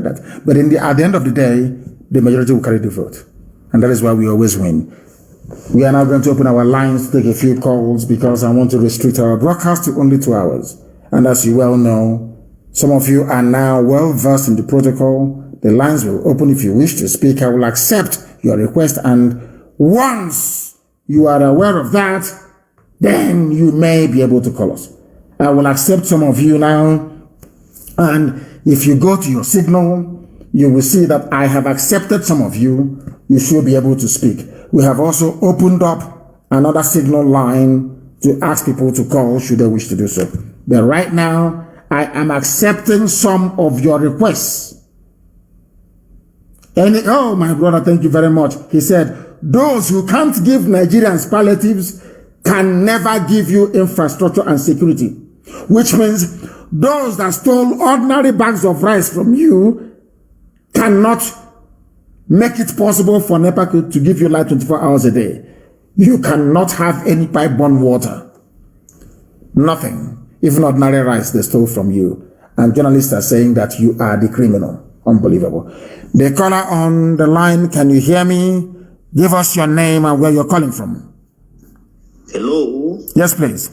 [SPEAKER 1] that. But at the end of the day, the majority will carry the vote. And that is why we always win. We are now going to open our lines to take a few calls because I want to restrict our broadcast to only 2 hours. And as you well know, some of you are now well versed in the protocol. The lines will open if you wish to speak. I will accept your request. And once you are aware of that, then you may be able to call us. I will accept some of you now. And if you go to your signal, you will see that I have accepted some of you. You should be able to speak. We have also opened up another signal line to ask people to call should they wish to do so. But right now, I am accepting some of your requests. Oh, my brother, thank you very much. He said, those who can't give Nigerians palliatives can never give you infrastructure and security. Which means those that stole ordinary bags of rice from you cannot make it possible for NEPA to give you light 24 hours a day. You cannot have any pipe-borne water. Nothing. Even ordinary rice they stole from you. And journalists are saying that you are the criminal. Unbelievable. The caller on the line, can you hear me? Give us your name and where you're calling from.
[SPEAKER 2] Hello?
[SPEAKER 1] Yes, please.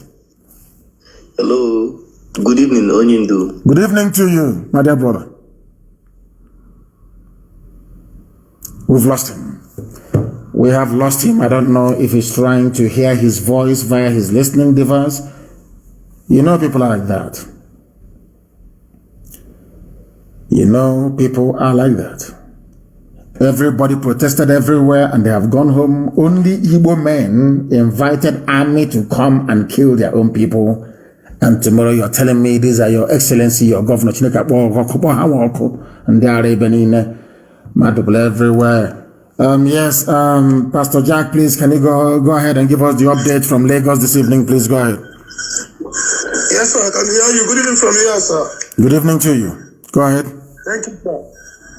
[SPEAKER 2] Hello. Good evening, Onyindu.
[SPEAKER 1] Good evening to you, my dear brother. We've lost him. We have lost him. I don't know if he's trying to hear his voice via his listening device. You know, people are like that. You know, people are like that. Everybody protested everywhere and they have gone home. Only Igbo men invited army to come and kill their own people. And tomorrow you're telling me these are your excellency, your governor, and they are even mad people everywhere. Yes, Pastor Jack, please, can you go ahead and give us the update from Lagos this evening? Please go ahead.
[SPEAKER 3] Yes, sir, I can hear you. Good evening from here, sir.
[SPEAKER 1] Good evening to you. Go ahead.
[SPEAKER 3] Thank you, sir.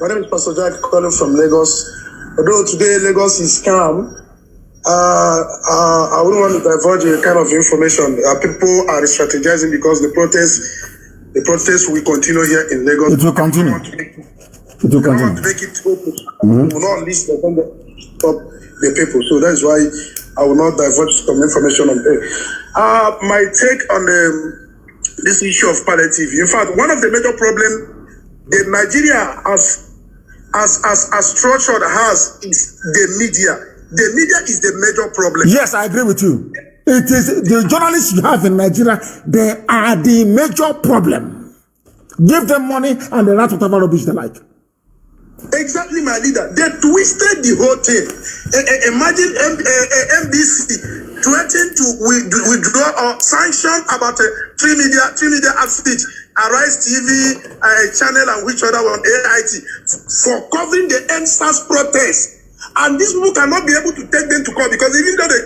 [SPEAKER 3] My name is Pastor Jack, calling from Lagos. Although today Lagos is calm, I wouldn't want to divulge a kind of information. People are strategizing because the protest will continue here in Lagos.
[SPEAKER 1] It will continue.
[SPEAKER 3] We don't want to make it open. We will not list the stop the people. So that is why I will not divulge some information on it. My take on this issue of palliative. In fact, one of the major problems that Nigeria as structured has is the media. The media is the major problem.
[SPEAKER 1] Yes, I agree with you. It is the journalists you have in Nigeria, they are the major problem. Give them money and they write whatever rubbish they like.
[SPEAKER 3] Exactly, my leader. They twisted the whole thing. Imagine NBC threatening to withdraw or sanction about three media outfits, Arise TV, channel, and which other one, AIT, for covering the NSAS protest. And these people cannot be able to take them to court because even though they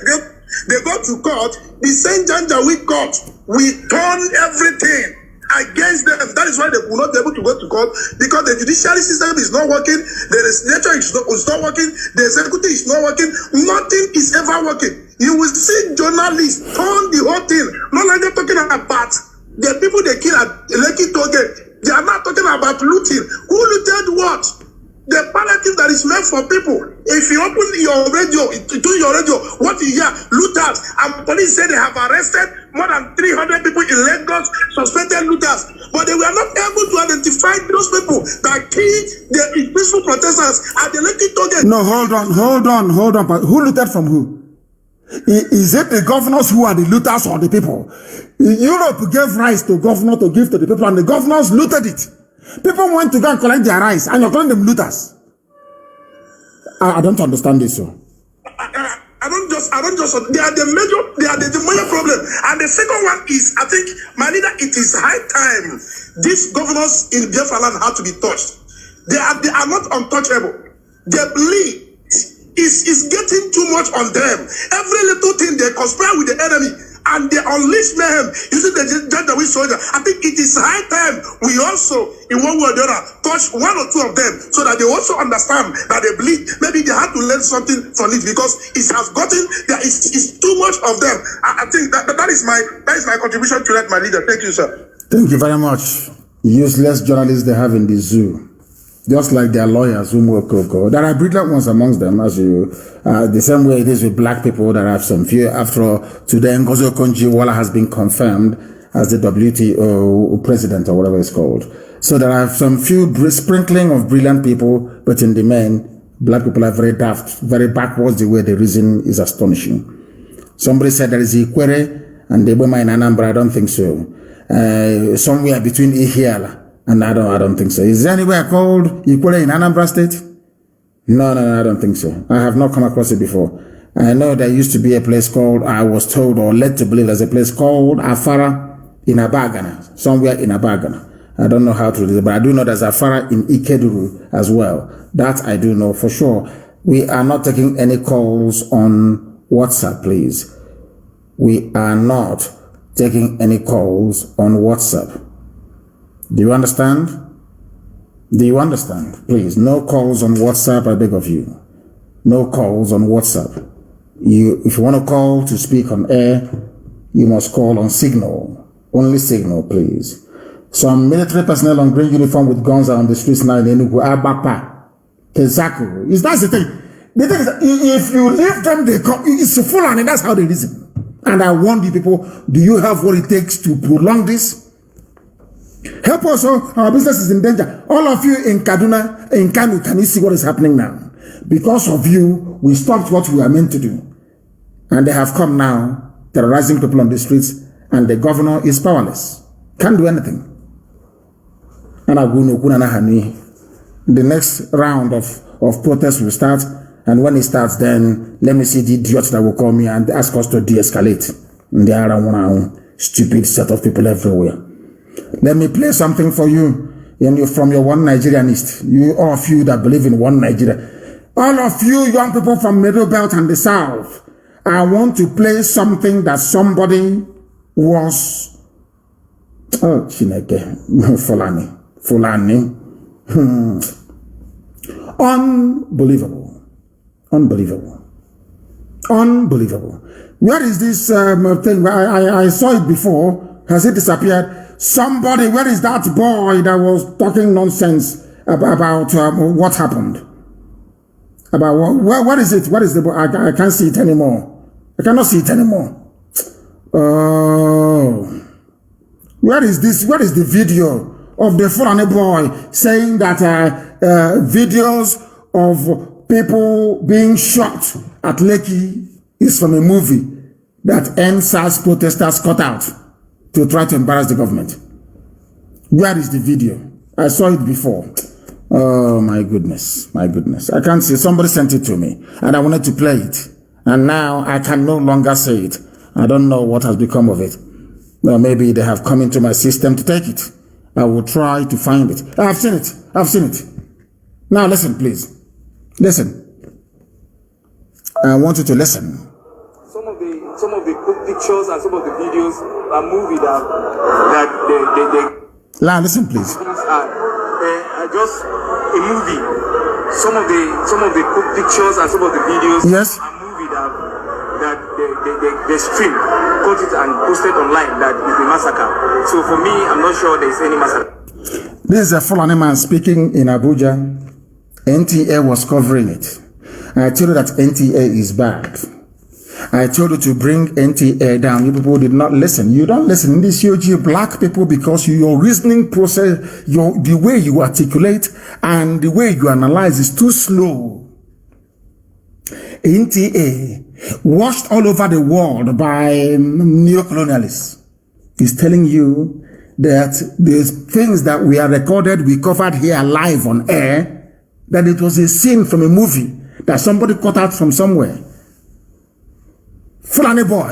[SPEAKER 3] go to court, the same Janjaweed court will turn everything against them. That is why they will not be able to go to court, because the judiciary system is not working, the legislature is not working, the executive is not working, nothing is ever working. You will see journalists turn the whole thing, no longer talking about the people they kill at Lekki Toge. They are not talking about looting. Who looted what? The palliative that is meant for people. If you open your radio, what you hear, looters, and police say they have arrested more than 300 people in Lagos, suspected looters. But they were not able to identify those people that killed the peaceful protesters at the Lekki Toge.
[SPEAKER 1] No, hold on. But who looted from who? Is it the governors who are the looters or the people? Europe gave rice to governor to give to the people, and the governors looted it. People went to go and collect their rice, and you're calling them looters. I don't understand this, sir.
[SPEAKER 3] I don't just, they are the major problem. And the second one is, I think, my leader, it is high time these governors in Biafra land have to be touched. They are not untouchable. Their bleed is getting too much on them. Every little thing they conspire with the enemy, and they unleash mayhem using the gender with soldier. I think it is high time we also, in one way or the other, touch one or two of them so that they also understand that they bleed. Maybe they have to learn something from it because it has gotten, there is too much of them. I think that is my contribution to that, my leader. Thank you, sir. Thank you very much.
[SPEAKER 1] Useless journalists they have in the zoo. Just like their lawyers who work Coco. There are brilliant ones amongst them, as you, the same way it is with black people that have some few. After all, today, Ngozi Okonjo-Iweala has been confirmed as the WTO president or whatever it's called. So there are some few sprinkling of brilliant people, but in the main, black people are very daft, very backwards. The way they reason is astonishing. Somebody said there is Ikwere and the Eboma in Anambra. I don't think so. Somewhere between Ihiala. And I don't think so. Is there anywhere called Ikwere in Anambra State? No, I don't think so. I have not come across it before. I know there used to be a place called, I was told or led to believe there's a place called Afara in Abagana, somewhere in Abagana. I don't know how to do it, but I do know there's Afara in Ikeduru as well. That I do know for sure. We are not taking any calls on WhatsApp, please. We are not taking any calls on WhatsApp. Do you understand? Do you understand? Please, no calls on WhatsApp, I beg of you. No calls on WhatsApp. If you want to call to speak on air, you must call on Signal. Only Signal, please. Some military personnel on green uniform with guns are on the streets now in Enugu, Abapa, Kezaku. Is that the thing? The thing is that if you leave them, they come. It's full and that's how they reason. And I warn you people, do you have what it takes to prolong this? Help us, our business is in danger. All of you in Kaduna, in Kanu, can you see what is happening now? Because of you, we stopped what we were meant to do. And they have come now, terrorizing people on the streets, and the governor is powerless. Can't do anything. And the next round of protests will start, and when it starts, then let me see the idiots that will call me and ask us to de-escalate. And there are one stupid set of people everywhere. Let me play something for you from your One Nigerianist. All of you that believe in One Nigeria. All of you young people from Middle Belt and the South. I want to play something that somebody was... Oh, Chineke. Fulani. Unbelievable. Where is this thing? I saw it before. Has it disappeared? Somebody, where is that boy that was talking nonsense about what happened? About what is it? What is the boy? I can't see it anymore. I cannot see it anymore. Oh. Where is this? Where is the video of the Fulani boy saying that videos of people being shot at Lekki is from a movie that NSAS protesters cut out to try to embarrass the government? Where is the video? I saw it before. Oh my goodness. I can't see. Somebody sent it to me and I wanted to play it. And now I can no longer say it. I don't know what has become of it. Well, maybe they have come into my system to take it. I will try to find it. I've seen it. Now listen, please. Listen. I want you to listen.
[SPEAKER 4] Some of the pictures and some of the videos are movie that
[SPEAKER 1] Now listen, please.
[SPEAKER 4] Are just a movie. Some of the pictures and some of the videos
[SPEAKER 1] yes.
[SPEAKER 4] are movie that they stream, cut it and posted online. That is the massacre. So for me, I'm not sure there is any massacre.
[SPEAKER 1] This is a Fulani man speaking in Abuja, NTA was covering it. I told you that NTA is bad. I told you to bring NTA down. You people did not listen. You don't listen in this UG black people because your reasoning process, the way you articulate and the way you analyze is too slow. NTA, watched all over the world by neocolonialists, is telling you that there's things that we are recorded, we covered here live on air, that it was a scene from a movie that somebody cut out from somewhere. Fulani boy.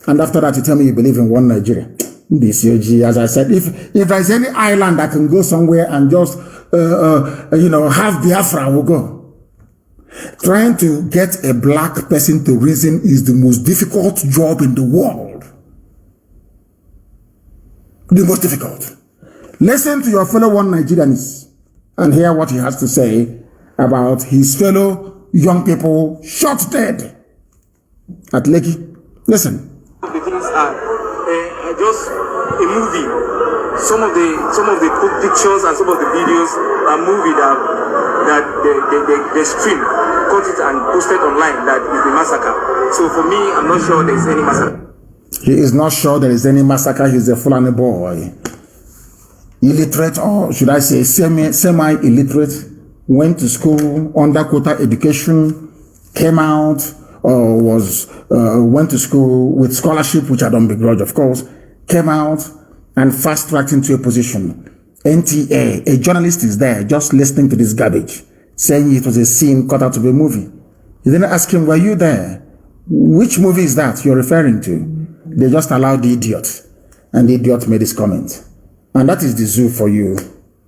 [SPEAKER 1] And after that, you tell me you believe in one Nigeria. This UG, as I said, if there's any island that can go somewhere and just, have Biafra, we'll go. Trying to get a black person to reason is the most difficult job in the world. The most difficult. Listen to your fellow one Nigerians and hear what he has to say about his fellow young people shot dead at Lekki. Listen.
[SPEAKER 4] The things are just a movie. Some of the pictures and some of the videos are movie that they stream, cut it and posted online that is the massacre. So for me, I'm not sure there is any massacre.
[SPEAKER 1] He is not sure there is any massacre. He's a Fulani boy. Illiterate, or should I say semi-illiterate, went to school under quota education, came out, or went to school with scholarship, which I don't begrudge, of course, came out and fast-tracked into a position. NTA, a journalist is there just listening to this garbage, saying it was a scene cut out of a movie. You didn't ask him, were you there? Which movie is that you're referring to? They just allowed the idiot, and the idiot made his comment. And that is the zoo for you.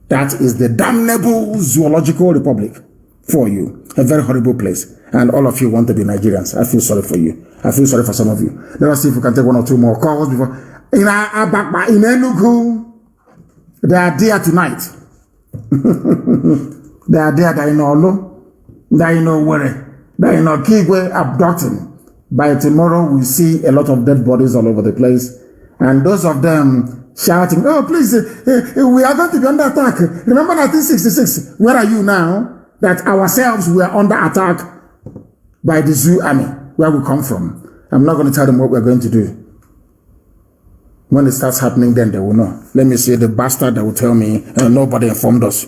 [SPEAKER 1] That is the damnable zoological republic for you. A very horrible place. And all of you want to be Nigerians. I feel sorry for you. I feel sorry for some of you. Let us see if we can take one or two more calls before. In Enugu, they are there tonight. They are there. They are in Olo. They are in Owerri. They are in Okigwe abducting. By tomorrow, we see a lot of dead bodies all over the place. And those of them shouting, oh, please, we are going to be under attack. Remember 1966? Where are you now? That ourselves were under attack by the zoo army, where we come from. I'm not going to tell them what we're going to do. When it starts happening, then they will know. Let me see the bastard that will tell me, nobody informed us.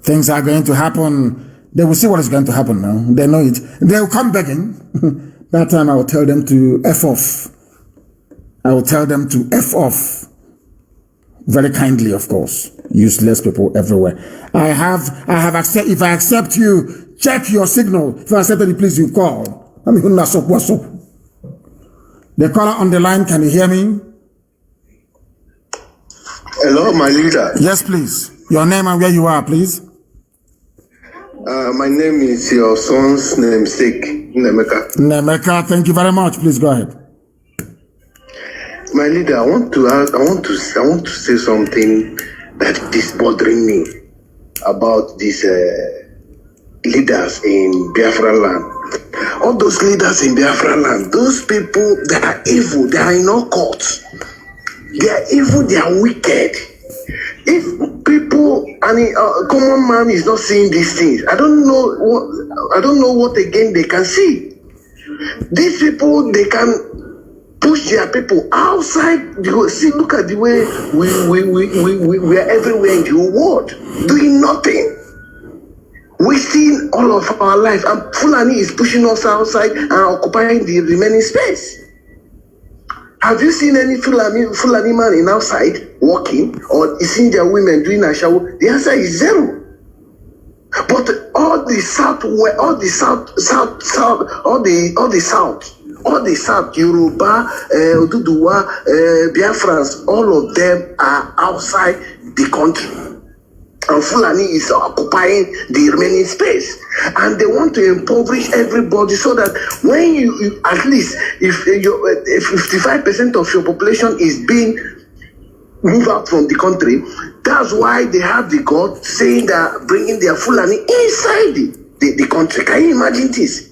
[SPEAKER 1] Things are going to happen. They will see what is going to happen now. They know it. They will come begging. That time I will tell them to F off. I will tell them to F off. Very kindly, of course. Useless people everywhere. I have accepted. If I accept you, check your signal. If I accept it, please, you call. What's up? The caller on the line, can you hear me?
[SPEAKER 3] Hello, my leader.
[SPEAKER 1] Yes, please. Your name and where you are, please.
[SPEAKER 3] My name is your son's namesake, Nemeka.
[SPEAKER 1] Nemeka, thank you very much. Please go ahead.
[SPEAKER 3] My leader, I want to say something that is bothering me about these leaders in Biafra land. All those leaders in Biafra land, those people, they are evil. They are in all courts. They are evil. They are wicked. If people, common man is not seeing these things, I don't know what again they can see. These people, they can push their people outside. See, look at the way we are everywhere in the whole world, doing nothing, wasting all of our life. And Fulani is pushing us outside and occupying the remaining space. Have you seen any Fulani man in outside walking, or seen their women doing a shower? The answer is zero. But all the south, Yoruba, Oduduwa, Biafrans, all of them are outside the country. And Fulani is occupying the remaining space. And they want to impoverish everybody so that when you at least, if 55% of your population is being moved out from the country, that's why they have the God saying that bringing their Fulani inside the country. Can you imagine this?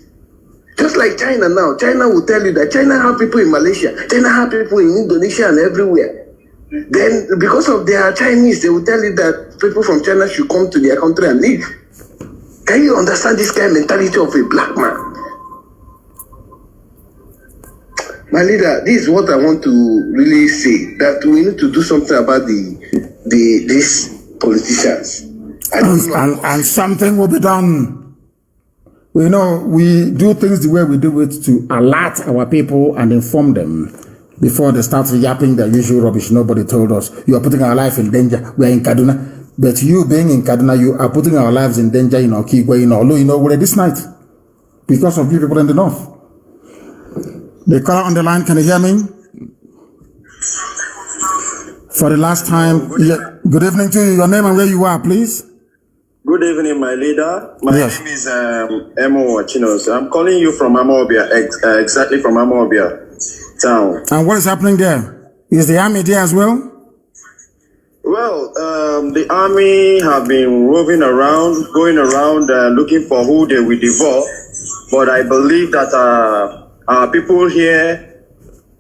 [SPEAKER 3] Just like China now. China will tell you that China have people in Malaysia. China have people in Indonesia and everywhere. Then, because of their Chinese, they will tell you that people from China should come to their country and live. Can you understand this kind of mentality of a black man? My leader, this is what I want to really say, that we need to do something about these politicians.
[SPEAKER 1] And something will be done. We know we do things the way we do it to alert our people and inform them before they start yapping their usual rubbish. Nobody told us. You are putting our life in danger. We are in Kaduna. But you being in Kaduna, you are putting our lives in danger in Okigwe, in Olu, in Owerri this night. Because of you people in the north. The caller on the line, can you hear me? For the last time, good evening to you. Your name and where you are, please.
[SPEAKER 5] Good evening, my leader. My name is Emo Chinos. I'm calling you from Amobia, exactly from Amobia town.
[SPEAKER 1] And what is happening there? Is the army there as well?
[SPEAKER 5] Well, the army have been roving around, going around, looking for who they will devour. But I believe that our people here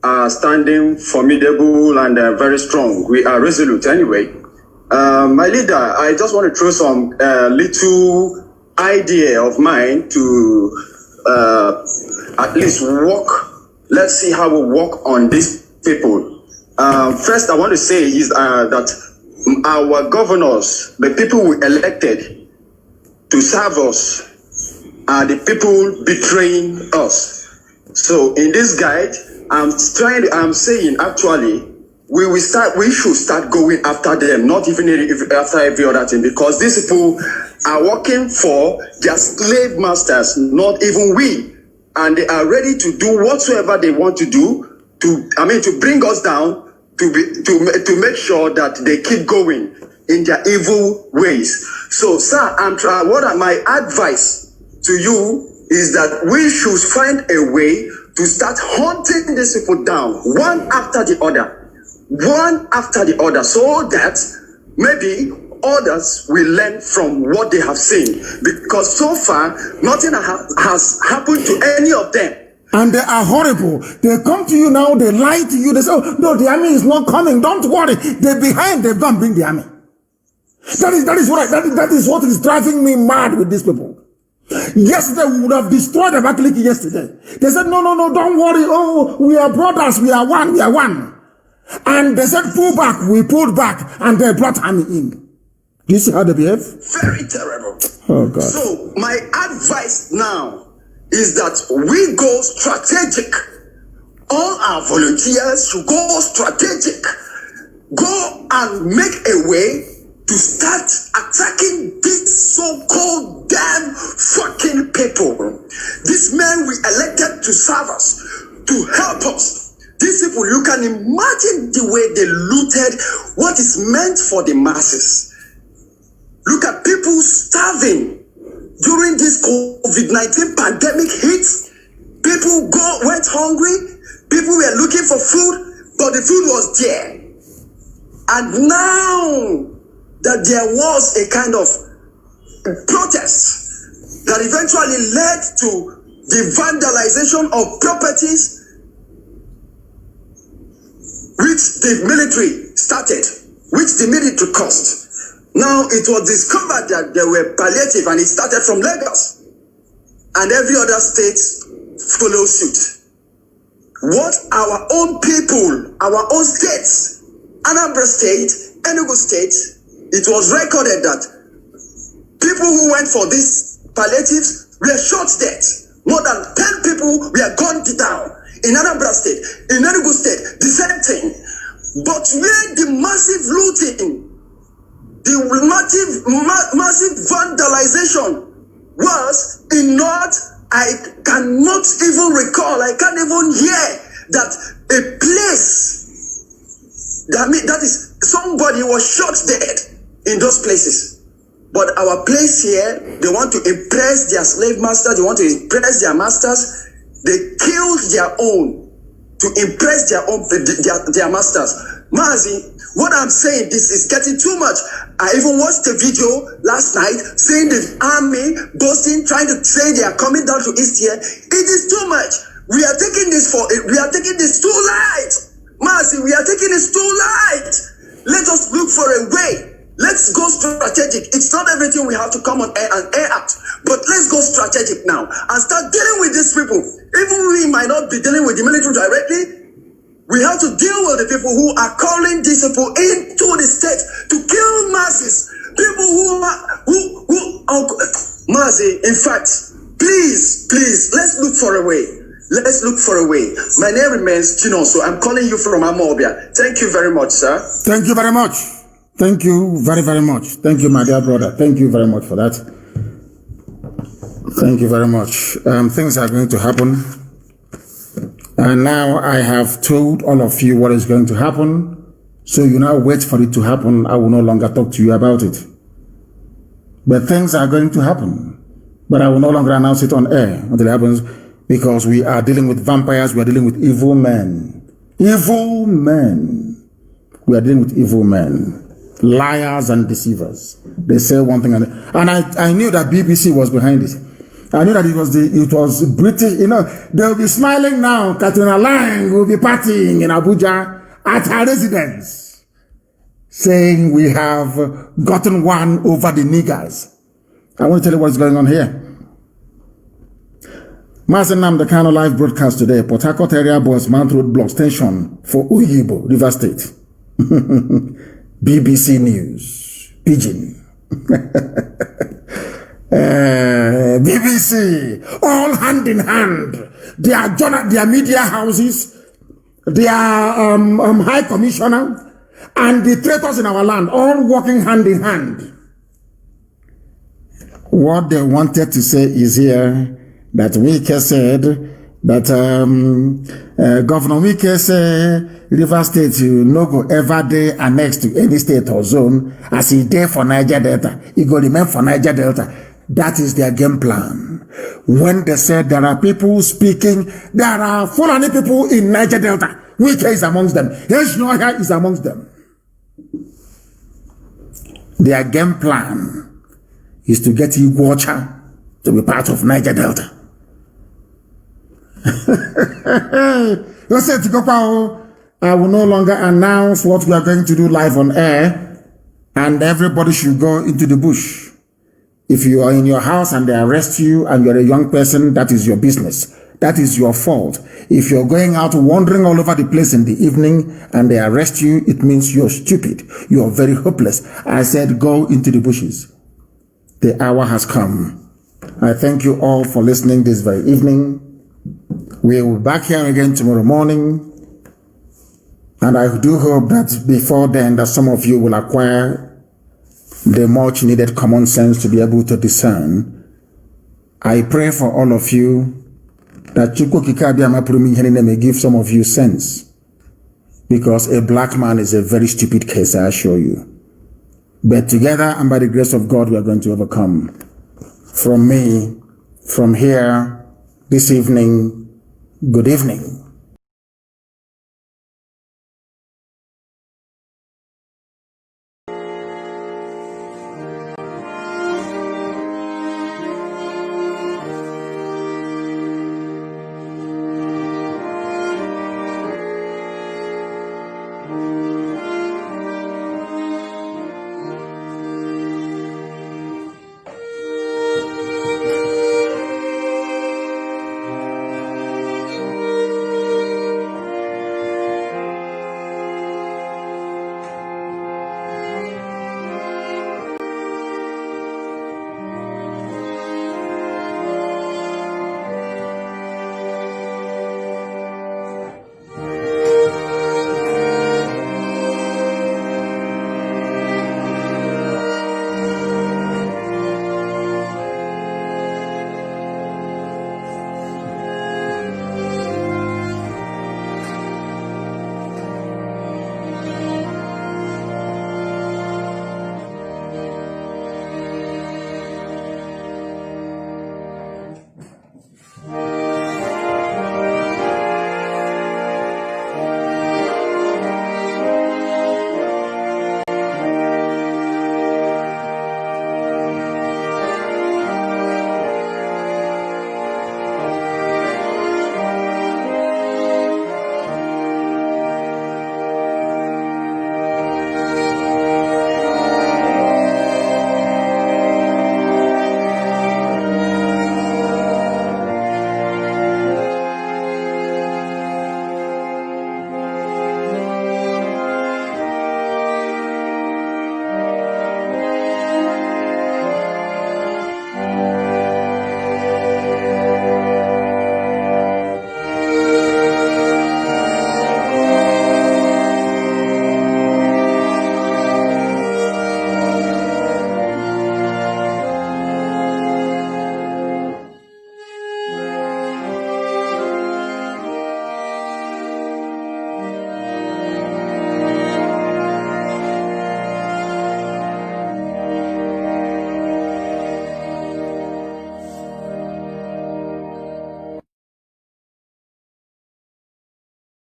[SPEAKER 5] are standing formidable and very strong. We are resolute anyway. My leader, I just want to throw some little idea of mine to at least work. Let's see how we work on these people. First, I want to say is that our governors, the people we elected to serve us, are the people betraying us. So in this guide, I'm saying actually, we should start going after them, not even after every other thing, because these people are working for their slave masters, not even we. And they are ready to do whatsoever they want to do to bring us down, to make sure that they keep going in their evil ways. So, sir, my advice to you is that we should find a way to start hunting these people down, one after the other, so that maybe others will learn from what they have seen. Because so far, nothing has happened to any of them.
[SPEAKER 1] And they are horrible. They come to you now, they lie to you, they say, oh, no, the army is not coming, don't worry. They're behind, they've gone bring the army. That is what is driving me mad with these people. Yesterday, we would have destroyed Abakaliki yesterday. They said, no, don't worry. Oh, we are brothers. We are one. And they said, pull back. We pulled back. And they brought army in. Do you see how they behave?
[SPEAKER 3] Very terrible.
[SPEAKER 1] Oh, God.
[SPEAKER 3] So, my advice now is that we go strategic. All our volunteers should go strategic. Go and make a way to start attacking these so-called damn fucking people. These men we elected to serve us, to help us. These people, you can imagine the way they looted what is meant for the masses. Look at people starving during this COVID-19 pandemic hits. People went hungry. People were looking for food, but the food was there. And now that there was a kind of protest that eventually led to the vandalization of properties which the military started, which the military caused. Now it was discovered that there were palliative, and it started from Lagos, and every other state followed suit. What our own people, our own states, Anambra State, Enugu State, it was recorded that people who went for these palliatives were shot dead. More than 10 people were gunned down. In Anambra State, in Enugu State, the same thing. But where the massive looting, the massive vandalization was in North, I cannot even recall, I can't even hear that a place, that is, somebody was shot dead in those places. But our place here, they want to impress their slave masters, they want to impress their masters. They killed their own to impress their masters. Mazi, what I'm saying, this is getting too much. I even watched a video last night seeing the army boasting, trying to say they are coming down to East here. It is too much. We are taking this too light.
[SPEAKER 6] Mazi, we are taking it too light. Let us look for a way. Let's go strategic. It's not everything we have to come on air and air out. But let's go strategic now and start dealing with these people. Even we might not be dealing with the military directly, we have to deal with the people who are calling these people into the state to kill masses. People who Mazi, in fact, please, let's look for a way. Let's look for a way. My name remains Gino, so I'm calling you from Amobia. Thank you very much, sir.
[SPEAKER 1] Thank you very much. Thank you very, very much. Thank you, my dear brother. Thank you very much for that. Thank you very much. Things are going to happen. And now I have told all of you what is going to happen. So you now wait for it to happen. I will no longer talk to you about it. But things are going to happen. But I will no longer announce it on air until it happens, because we are dealing with vampires. We are dealing with evil men. Evil men. We are dealing with evil men. Liars and deceivers. They say one thing and I knew that BBC was behind it. I knew that it was British. You know, they'll be smiling now. Katrina Lang will be partying in Abuja at her residence, saying we have gotten one over the niggers. I want to tell you what's going on here. Mazi Nnamdi Kanu live broadcast today. Port Harcourt area boys Mount Road blocks tension for Uyibo, River State. BBC News, Pigeon. BBC, all hand in hand. Their media houses, their high commissioner, and the traitors in our land, all working hand in hand. What they wanted to say is here that Wike said that Governor Wike said River State no go ever dey annexed to any state or zone as he dey for Niger Delta. He go remain for Niger Delta. That is their game plan. When they said there are people speaking, there are Fulani people in Niger Delta. Wike is amongst them. Yeshnoya is amongst them. Their game plan is to get Iguacha to be part of Niger Delta. You said to go, I will no longer announce what we are going to do live on air, and everybody should go into the bush. If you are in your house and they arrest you and you're a young person, that is your business. That is your fault. If you're going out wandering all over the place in the evening and they arrest you, it means you're stupid. You're very hopeless. I said, go into the bushes. The hour has come. I thank you all for listening this very evening. We will be back here again tomorrow morning. And I do hope that before then that some of you will acquire the much needed common sense to be able to discern. I pray for all of you that Chukwu may give some of you sense. Because a black man is a very stupid case, I assure you. But together and by the grace of God, we are going to overcome. From me, from here, this evening, good evening.